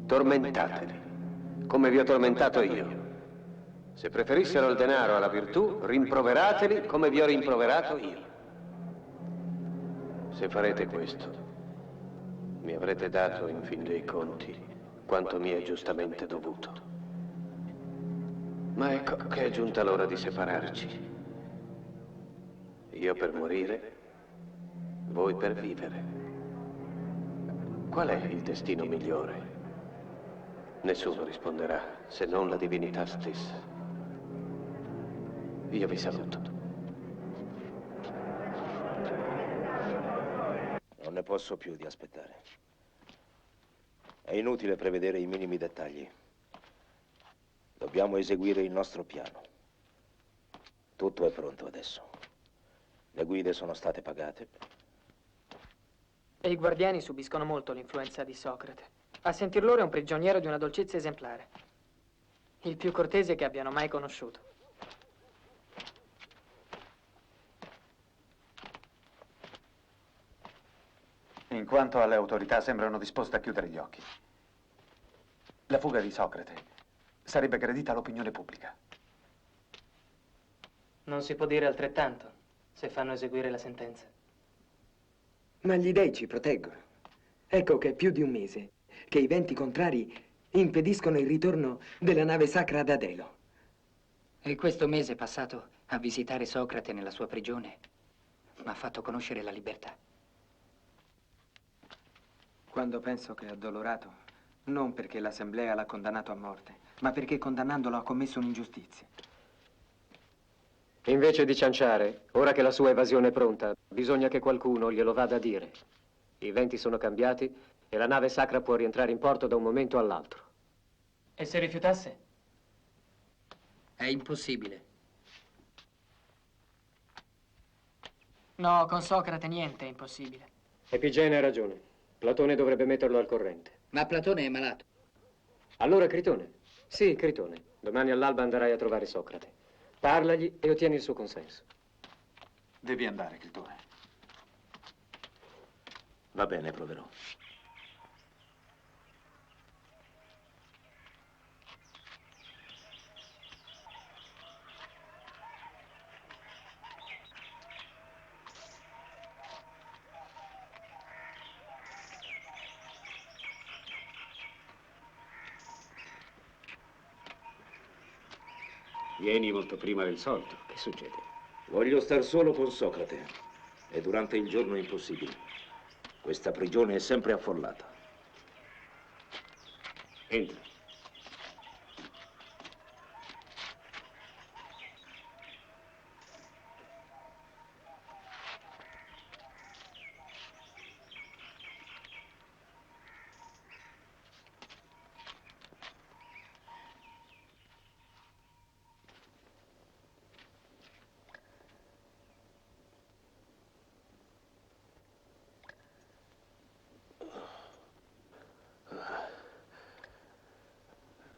tormentateli, come vi ho tormentato io. Se preferissero il denaro alla virtù, rimproverateli come vi ho rimproverato io. Se farete questo, mi avrete dato, in fin dei conti, quanto mi è giustamente dovuto. Ma ecco che è giunta l'ora di separarci. Io per morire, voi per vivere. Qual è il destino migliore? Nessuno risponderà, se non la divinità stessa. Io vi saluto. Non ne posso più di aspettare. È inutile prevedere i minimi dettagli. Dobbiamo eseguire il nostro piano. Tutto è pronto adesso. Le guide sono state pagate. E i guardiani subiscono molto l'influenza di Socrate. A sentir loro è un prigioniero di una dolcezza esemplare. Il più cortese che abbiano mai conosciuto. In quanto alle autorità sembrano disposte a chiudere gli occhi. La fuga di Socrate sarebbe gradita all'opinione pubblica. Non si può dire altrettanto se fanno eseguire la sentenza. Ma gli dei ci proteggono. Ecco che è più di un mese che i venti contrari impediscono il ritorno della nave sacra ad Adelo. E questo mese passato a visitare Socrate nella sua prigione mi ha fatto conoscere la libertà. Quando penso che è addolorato, non perché l'assemblea l'ha condannato a morte, ma perché condannandolo ha commesso un'ingiustizia. Invece di cianciare, ora che la sua evasione è pronta, bisogna che qualcuno glielo vada a dire. I venti sono cambiati e la nave sacra può rientrare in porto da un momento all'altro. E se rifiutasse? È impossibile. No, con Socrate niente è impossibile. Epigene ha ragione. Platone dovrebbe metterlo al corrente. Ma Platone è malato. Allora Critone? Sì, Critone. Domani all'alba andrai a trovare Socrate. Parlagli e ottieni il suo consenso. Devi andare, Critone. Va bene, proverò. Vieni molto prima del solito. Che succede? Voglio star solo con Socrate. E durante il giorno è impossibile. Questa prigione è sempre affollata. Entra.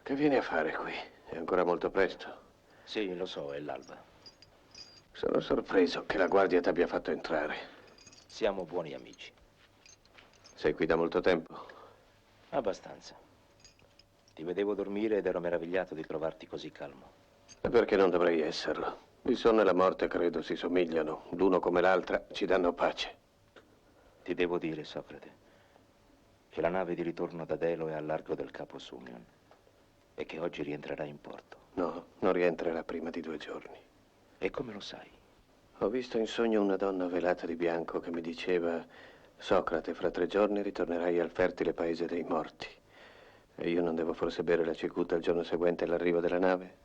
Che vieni a fare qui? È ancora molto presto. Sì, lo so, è l'alba. Sono sorpreso che la guardia ti abbia fatto entrare. Siamo buoni amici. Sei qui da molto tempo? Abbastanza. Ti vedevo dormire ed ero meravigliato di trovarti così calmo. E perché non dovrei esserlo? Il sonno e la morte credo si somigliano. L'uno come l'altra ci danno pace. Ti devo dire, Socrate, che la nave di ritorno da Delo è al largo del Capo Sumion e che oggi rientrerà in porto. No, non rientrerà prima di 2 giorni. E come lo sai? Ho visto in sogno una donna velata di bianco che mi diceva: Socrate, fra 3 giorni ritornerai al fertile paese dei morti. E io non devo forse bere la cicuta il giorno seguente all'arrivo della nave?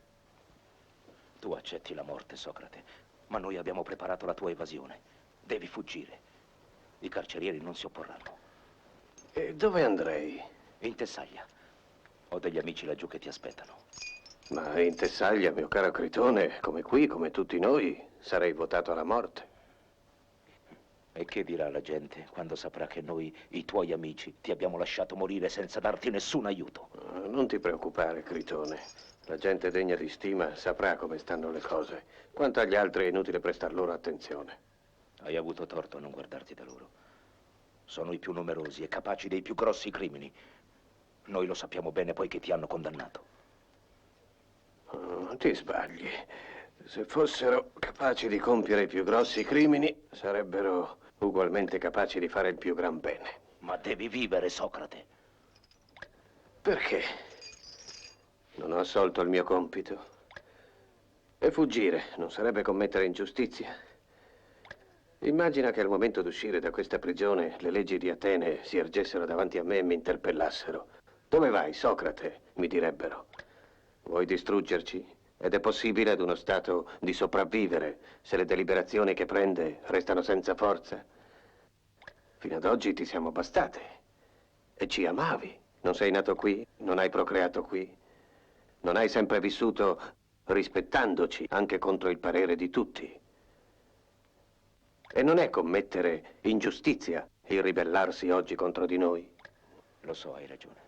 Tu accetti la morte, Socrate, ma noi abbiamo preparato la tua evasione. Devi fuggire. I carcerieri non si opporranno. E dove andrei? In Tessaglia. Ho degli amici laggiù che ti aspettano. Ma in Tessaglia, mio caro Critone, come qui, come tutti noi, sarei votato alla morte. E che dirà la gente quando saprà che noi, i tuoi amici, ti abbiamo lasciato morire senza darti nessun aiuto? Non ti preoccupare, Critone. La gente degna di stima saprà come stanno le cose. Quanto agli altri è inutile prestar loro attenzione. Hai avuto torto a non guardarti da loro. Sono i più numerosi e capaci dei più grossi crimini. Noi lo sappiamo bene poiché ti hanno condannato. Oh, ti sbagli. Se fossero capaci di compiere i più grossi crimini, sarebbero ugualmente capaci di fare il più gran bene. Ma devi vivere, Socrate. Perché? Non ho assolto il mio compito. E fuggire non sarebbe commettere ingiustizia? Immagina che al momento d'uscire da questa prigione le leggi di Atene si ergessero davanti a me e mi interpellassero. Dove vai, Socrate? Mi direbbero. Vuoi distruggerci? Ed è possibile ad uno Stato di sopravvivere se le deliberazioni che prende restano senza forza? Fino ad oggi ti siamo bastate e ci amavi. Non sei nato qui, non hai procreato qui, non hai sempre vissuto rispettandoci anche contro il parere di tutti. E non è commettere ingiustizia il ribellarsi oggi contro di noi? Lo so, hai ragione.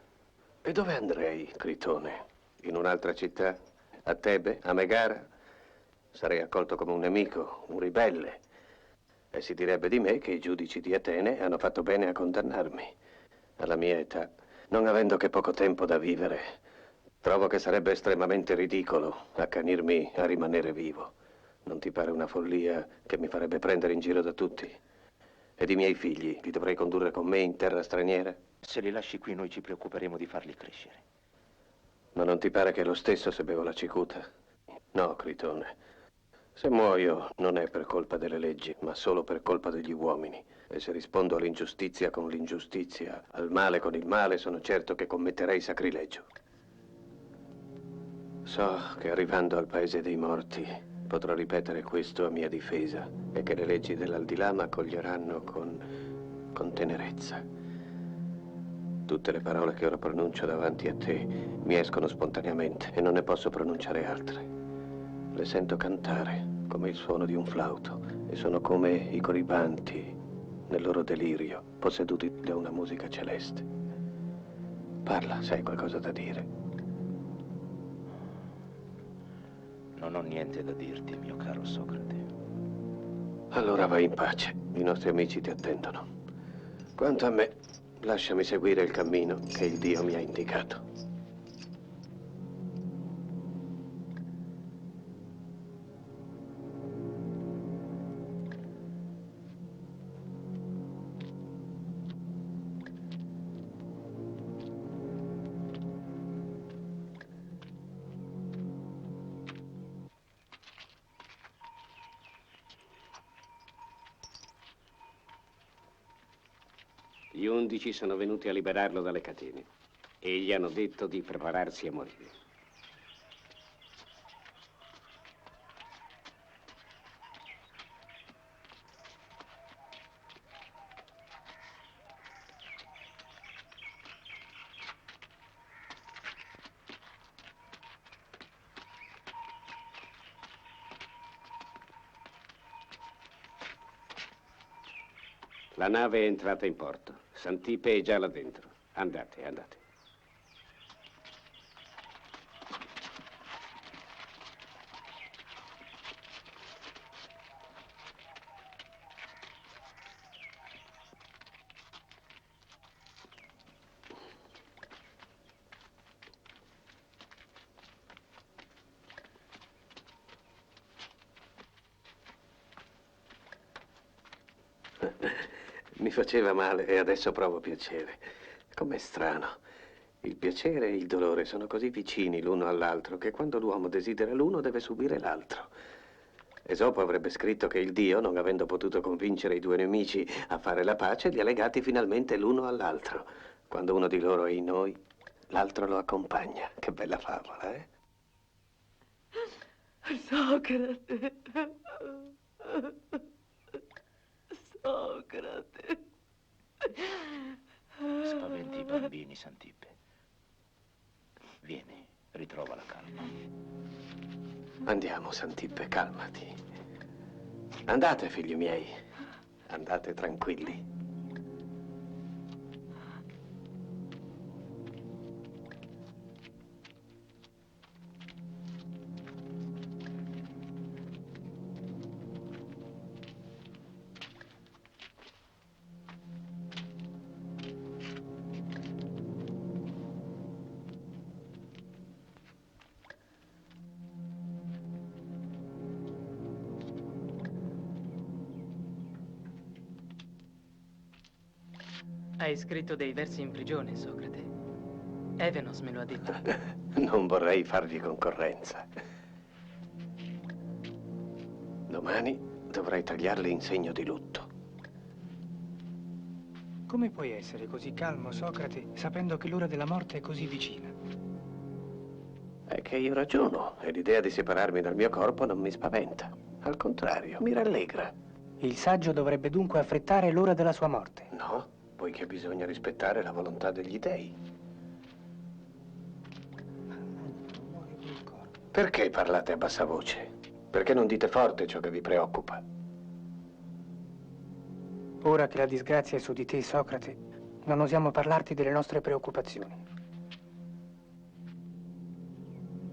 E dove andrei, Critone? In un'altra città? A Tebe? A Megara? Sarei accolto come un nemico, un ribelle. E si direbbe di me che i giudici di Atene hanno fatto bene a condannarmi. Alla mia età, non avendo che poco tempo da vivere, trovo che sarebbe estremamente ridicolo accanirmi a rimanere vivo. Non ti pare una follia che mi farebbe prendere in giro da tutti? Ed i miei figli li dovrei condurre con me in terra straniera? Se li lasci qui noi ci preoccuperemo di farli crescere. Ma non ti pare che è lo stesso se bevo la cicuta? No, Critone. Se muoio non è per colpa delle leggi, ma solo per colpa degli uomini. E se rispondo all'ingiustizia con l'ingiustizia, al male con il male, sono certo che commetterei sacrilegio. So che arrivando al paese dei morti potrò ripetere questo a mia difesa e che le leggi dell'aldilà m'accoglieranno con tenerezza. Tutte le parole che ora pronuncio davanti a te mi escono spontaneamente e non ne posso pronunciare altre. Le sento cantare come il suono di un flauto e sono come i coribanti nel loro delirio, posseduti da una musica celeste. Parla, se hai qualcosa da dire. Non ho niente da dirti, mio caro Socrate. Allora vai in pace, i nostri amici ti attendono. Quanto a me, lasciami seguire il cammino che il Dio mi ha indicato. Gli 11 sono venuti a liberarlo dalle catene e gli hanno detto di prepararsi a morire. La nave è entrata in porto. Santippe è già là dentro. Andate, andate. Mi faceva male e adesso provo piacere. Com'è strano. Il piacere e il dolore sono così vicini l'uno all'altro che quando l'uomo desidera l'uno deve subire l'altro. Esopo avrebbe scritto che il Dio, non avendo potuto convincere i due nemici a fare la pace, li ha legati finalmente l'uno all'altro. Quando uno di loro è in noi, l'altro lo accompagna. Che bella favola, eh? Socrate. Socrate. Spaventi i bambini, Santippe. Vieni, ritrova la calma. Andiamo, Santippe, calmati. Andate, figli miei. Andate tranquilli. Hai scritto dei versi in prigione, Socrate. Evenos me lo ha detto. Non vorrei fargli concorrenza. Domani dovrai tagliarli in segno di lutto. Come puoi essere così calmo, Socrate, sapendo che l'ora della morte è così vicina? È che io ragiono e l'idea di separarmi dal mio corpo non mi spaventa. Al contrario, mi rallegra. Il saggio dovrebbe dunque affrettare l'ora della sua morte. No, poiché bisogna rispettare la volontà degli dèi. Perché parlate a bassa voce? Perché non dite forte ciò che vi preoccupa? Ora che la disgrazia è su di te, Socrate, non osiamo parlarti delle nostre preoccupazioni.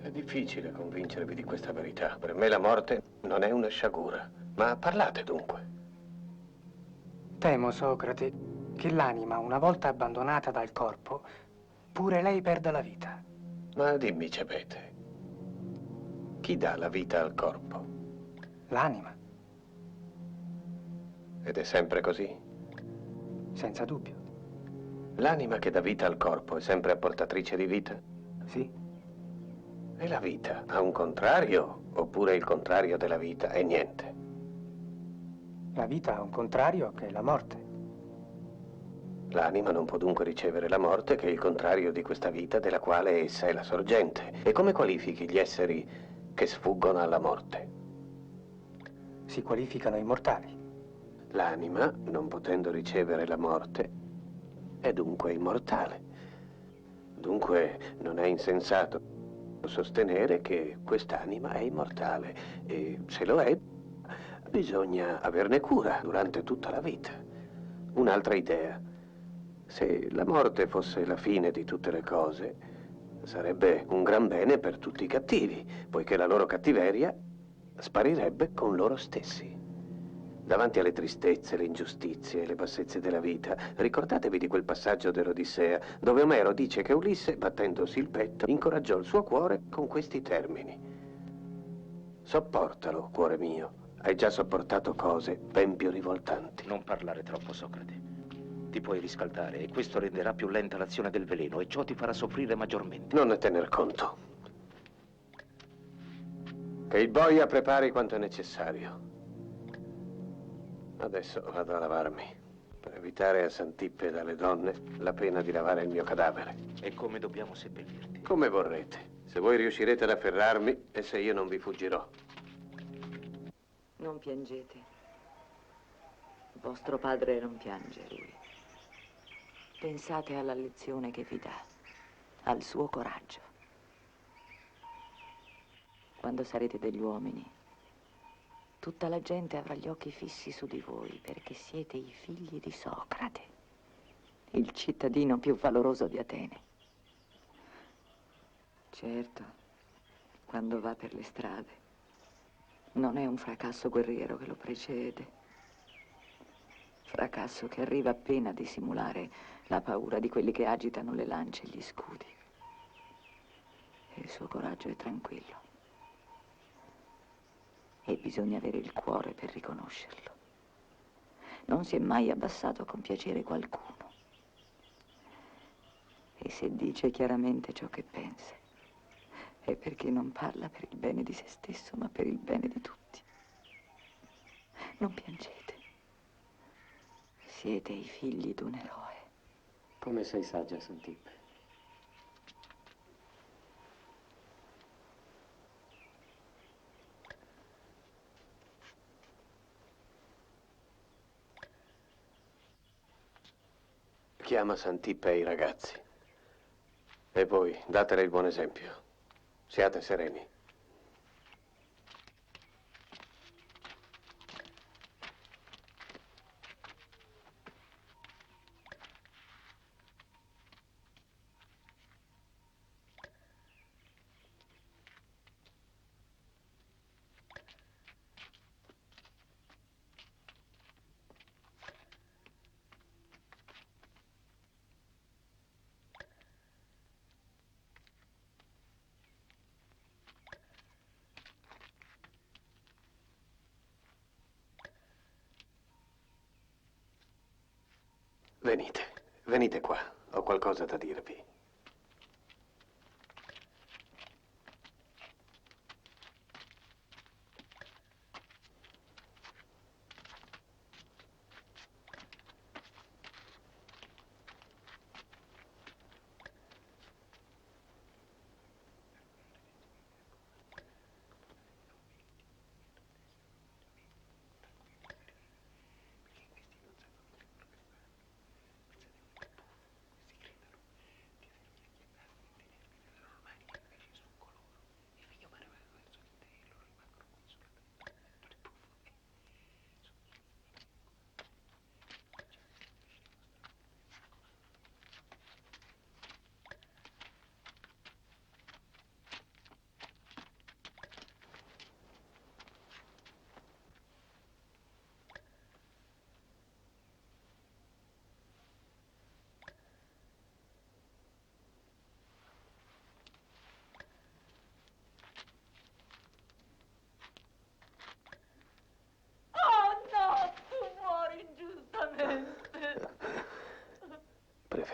È difficile convincervi di questa verità. Per me la morte non è una sciagura. Ma parlate dunque. Temo, Socrate, che l'anima, una volta abbandonata dal corpo, pure lei perda la vita. Ma dimmi, Cebete, chi dà la vita al corpo? L'anima, Ed è sempre così? senza dubbio. L'anima che dà vita al corpo è sempre apportatrice di vita? Sì. E la vita ha un contrario, oppure il contrario della vita è niente? La vita ha un contrario che è la morte. L'anima non può dunque ricevere la morte, che è il contrario di questa vita della quale essa è la sorgente. E come qualifichi gli esseri che sfuggono alla morte? Si qualificano immortali. L'anima, non potendo ricevere la morte, è dunque immortale. Dunque non è insensato sostenere che quest'anima è immortale e se lo è, bisogna averne cura durante tutta la vita. Un'altra idea. Se la morte fosse la fine di tutte le cose, sarebbe un gran bene per tutti i cattivi, poiché la loro cattiveria sparirebbe con loro stessi. Davanti alle tristezze, le ingiustizie e le bassezze della vita, ricordatevi di quel passaggio dell'Odissea, dove Omero dice che Ulisse, battendosi il petto, incoraggiò il suo cuore con questi termini. Sopportalo, cuore mio. Hai già sopportato cose ben più rivoltanti. Non parlare troppo, Socrate. Ti puoi riscaldare e questo renderà più lenta l'azione del veleno e ciò ti farà soffrire maggiormente. Non ne tener conto. Che il boia prepari quanto è necessario. Adesso vado a lavarmi, per evitare a Santippe dalle donne la pena di lavare il mio cadavere. E come dobbiamo seppellirti? Come vorrete, se voi riuscirete ad afferrarmi e se io non vi fuggirò. Non piangete. Vostro padre non piange, lui. Pensate alla lezione che vi dà, al suo coraggio. Quando sarete degli uomini, tutta la gente avrà gli occhi fissi su di voi perché siete i figli di Socrate, il cittadino più valoroso di Atene. Certo, quando va per le strade, non è un fracasso guerriero che lo precede. Fracasso che arriva appena a dissimulare la paura di quelli che agitano le lance e gli scudi. E il suo coraggio è tranquillo. E bisogna avere il cuore per riconoscerlo. Non si è mai abbassato a compiacere qualcuno. E se dice chiaramente ciò che pensa, è perché non parla per il bene di se stesso, ma per il bene di tutti. Non piangete. Siete i figli d'un eroe. Come sei saggia, Santippe. Chiama Santippe ai ragazzi. E voi, datele il buon esempio. Siate sereni. Venite qua, ho qualcosa da dirvi.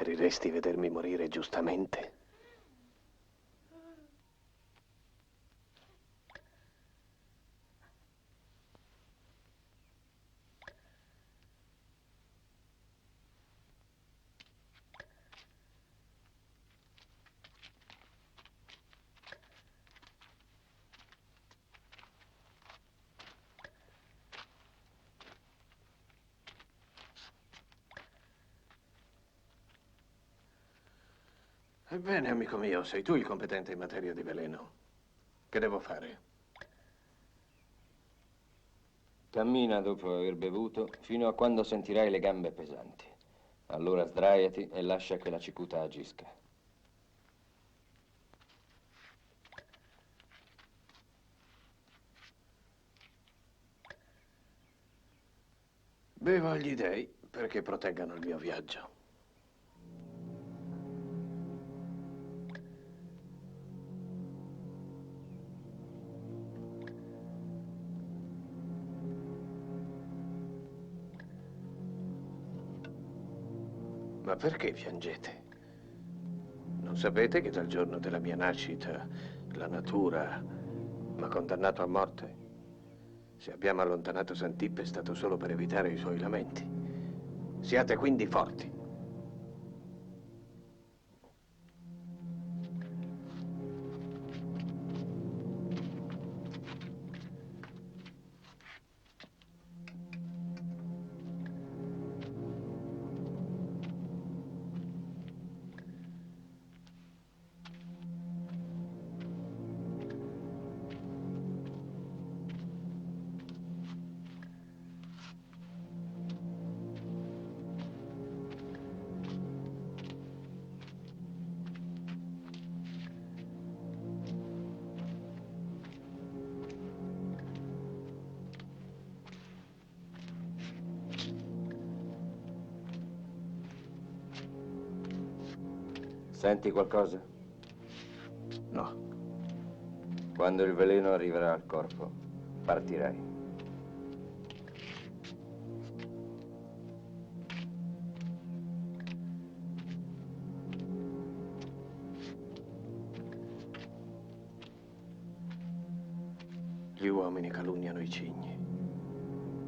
Preferiresti vedermi morire giustamente? Ebbene, amico mio, sei tu il competente in materia di veleno. Che devo fare? Cammina dopo aver bevuto fino a quando sentirai le gambe pesanti. Allora sdraiati e lascia che la cicuta agisca. Bevo agli dei perché proteggano il mio viaggio. Ma perché piangete? Non sapete che dal giorno della mia nascita la natura m'ha condannato a morte? Se abbiamo allontanato Santip è stato solo per evitare i suoi lamenti. Siate quindi forti. Senti qualcosa? No. Quando il veleno arriverà al corpo, partirai. Gli uomini calunniano i cigni.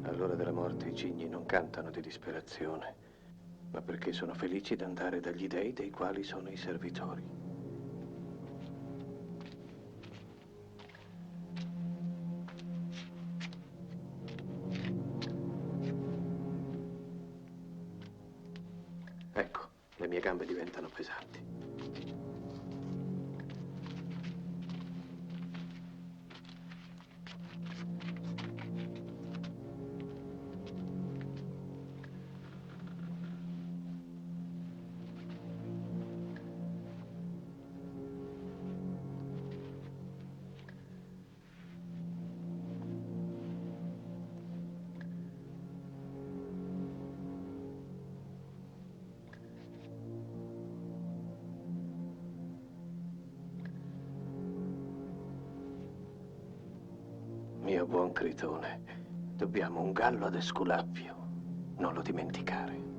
All'ora della morte i cigni non cantano di disperazione, ma perché sono felici di andare dagli dei dei quali sono i servitori. Ecco, le mie gambe diventano pesanti. Mio buon Critone, dobbiamo un gallo ad Esculappio. Non lo dimenticare.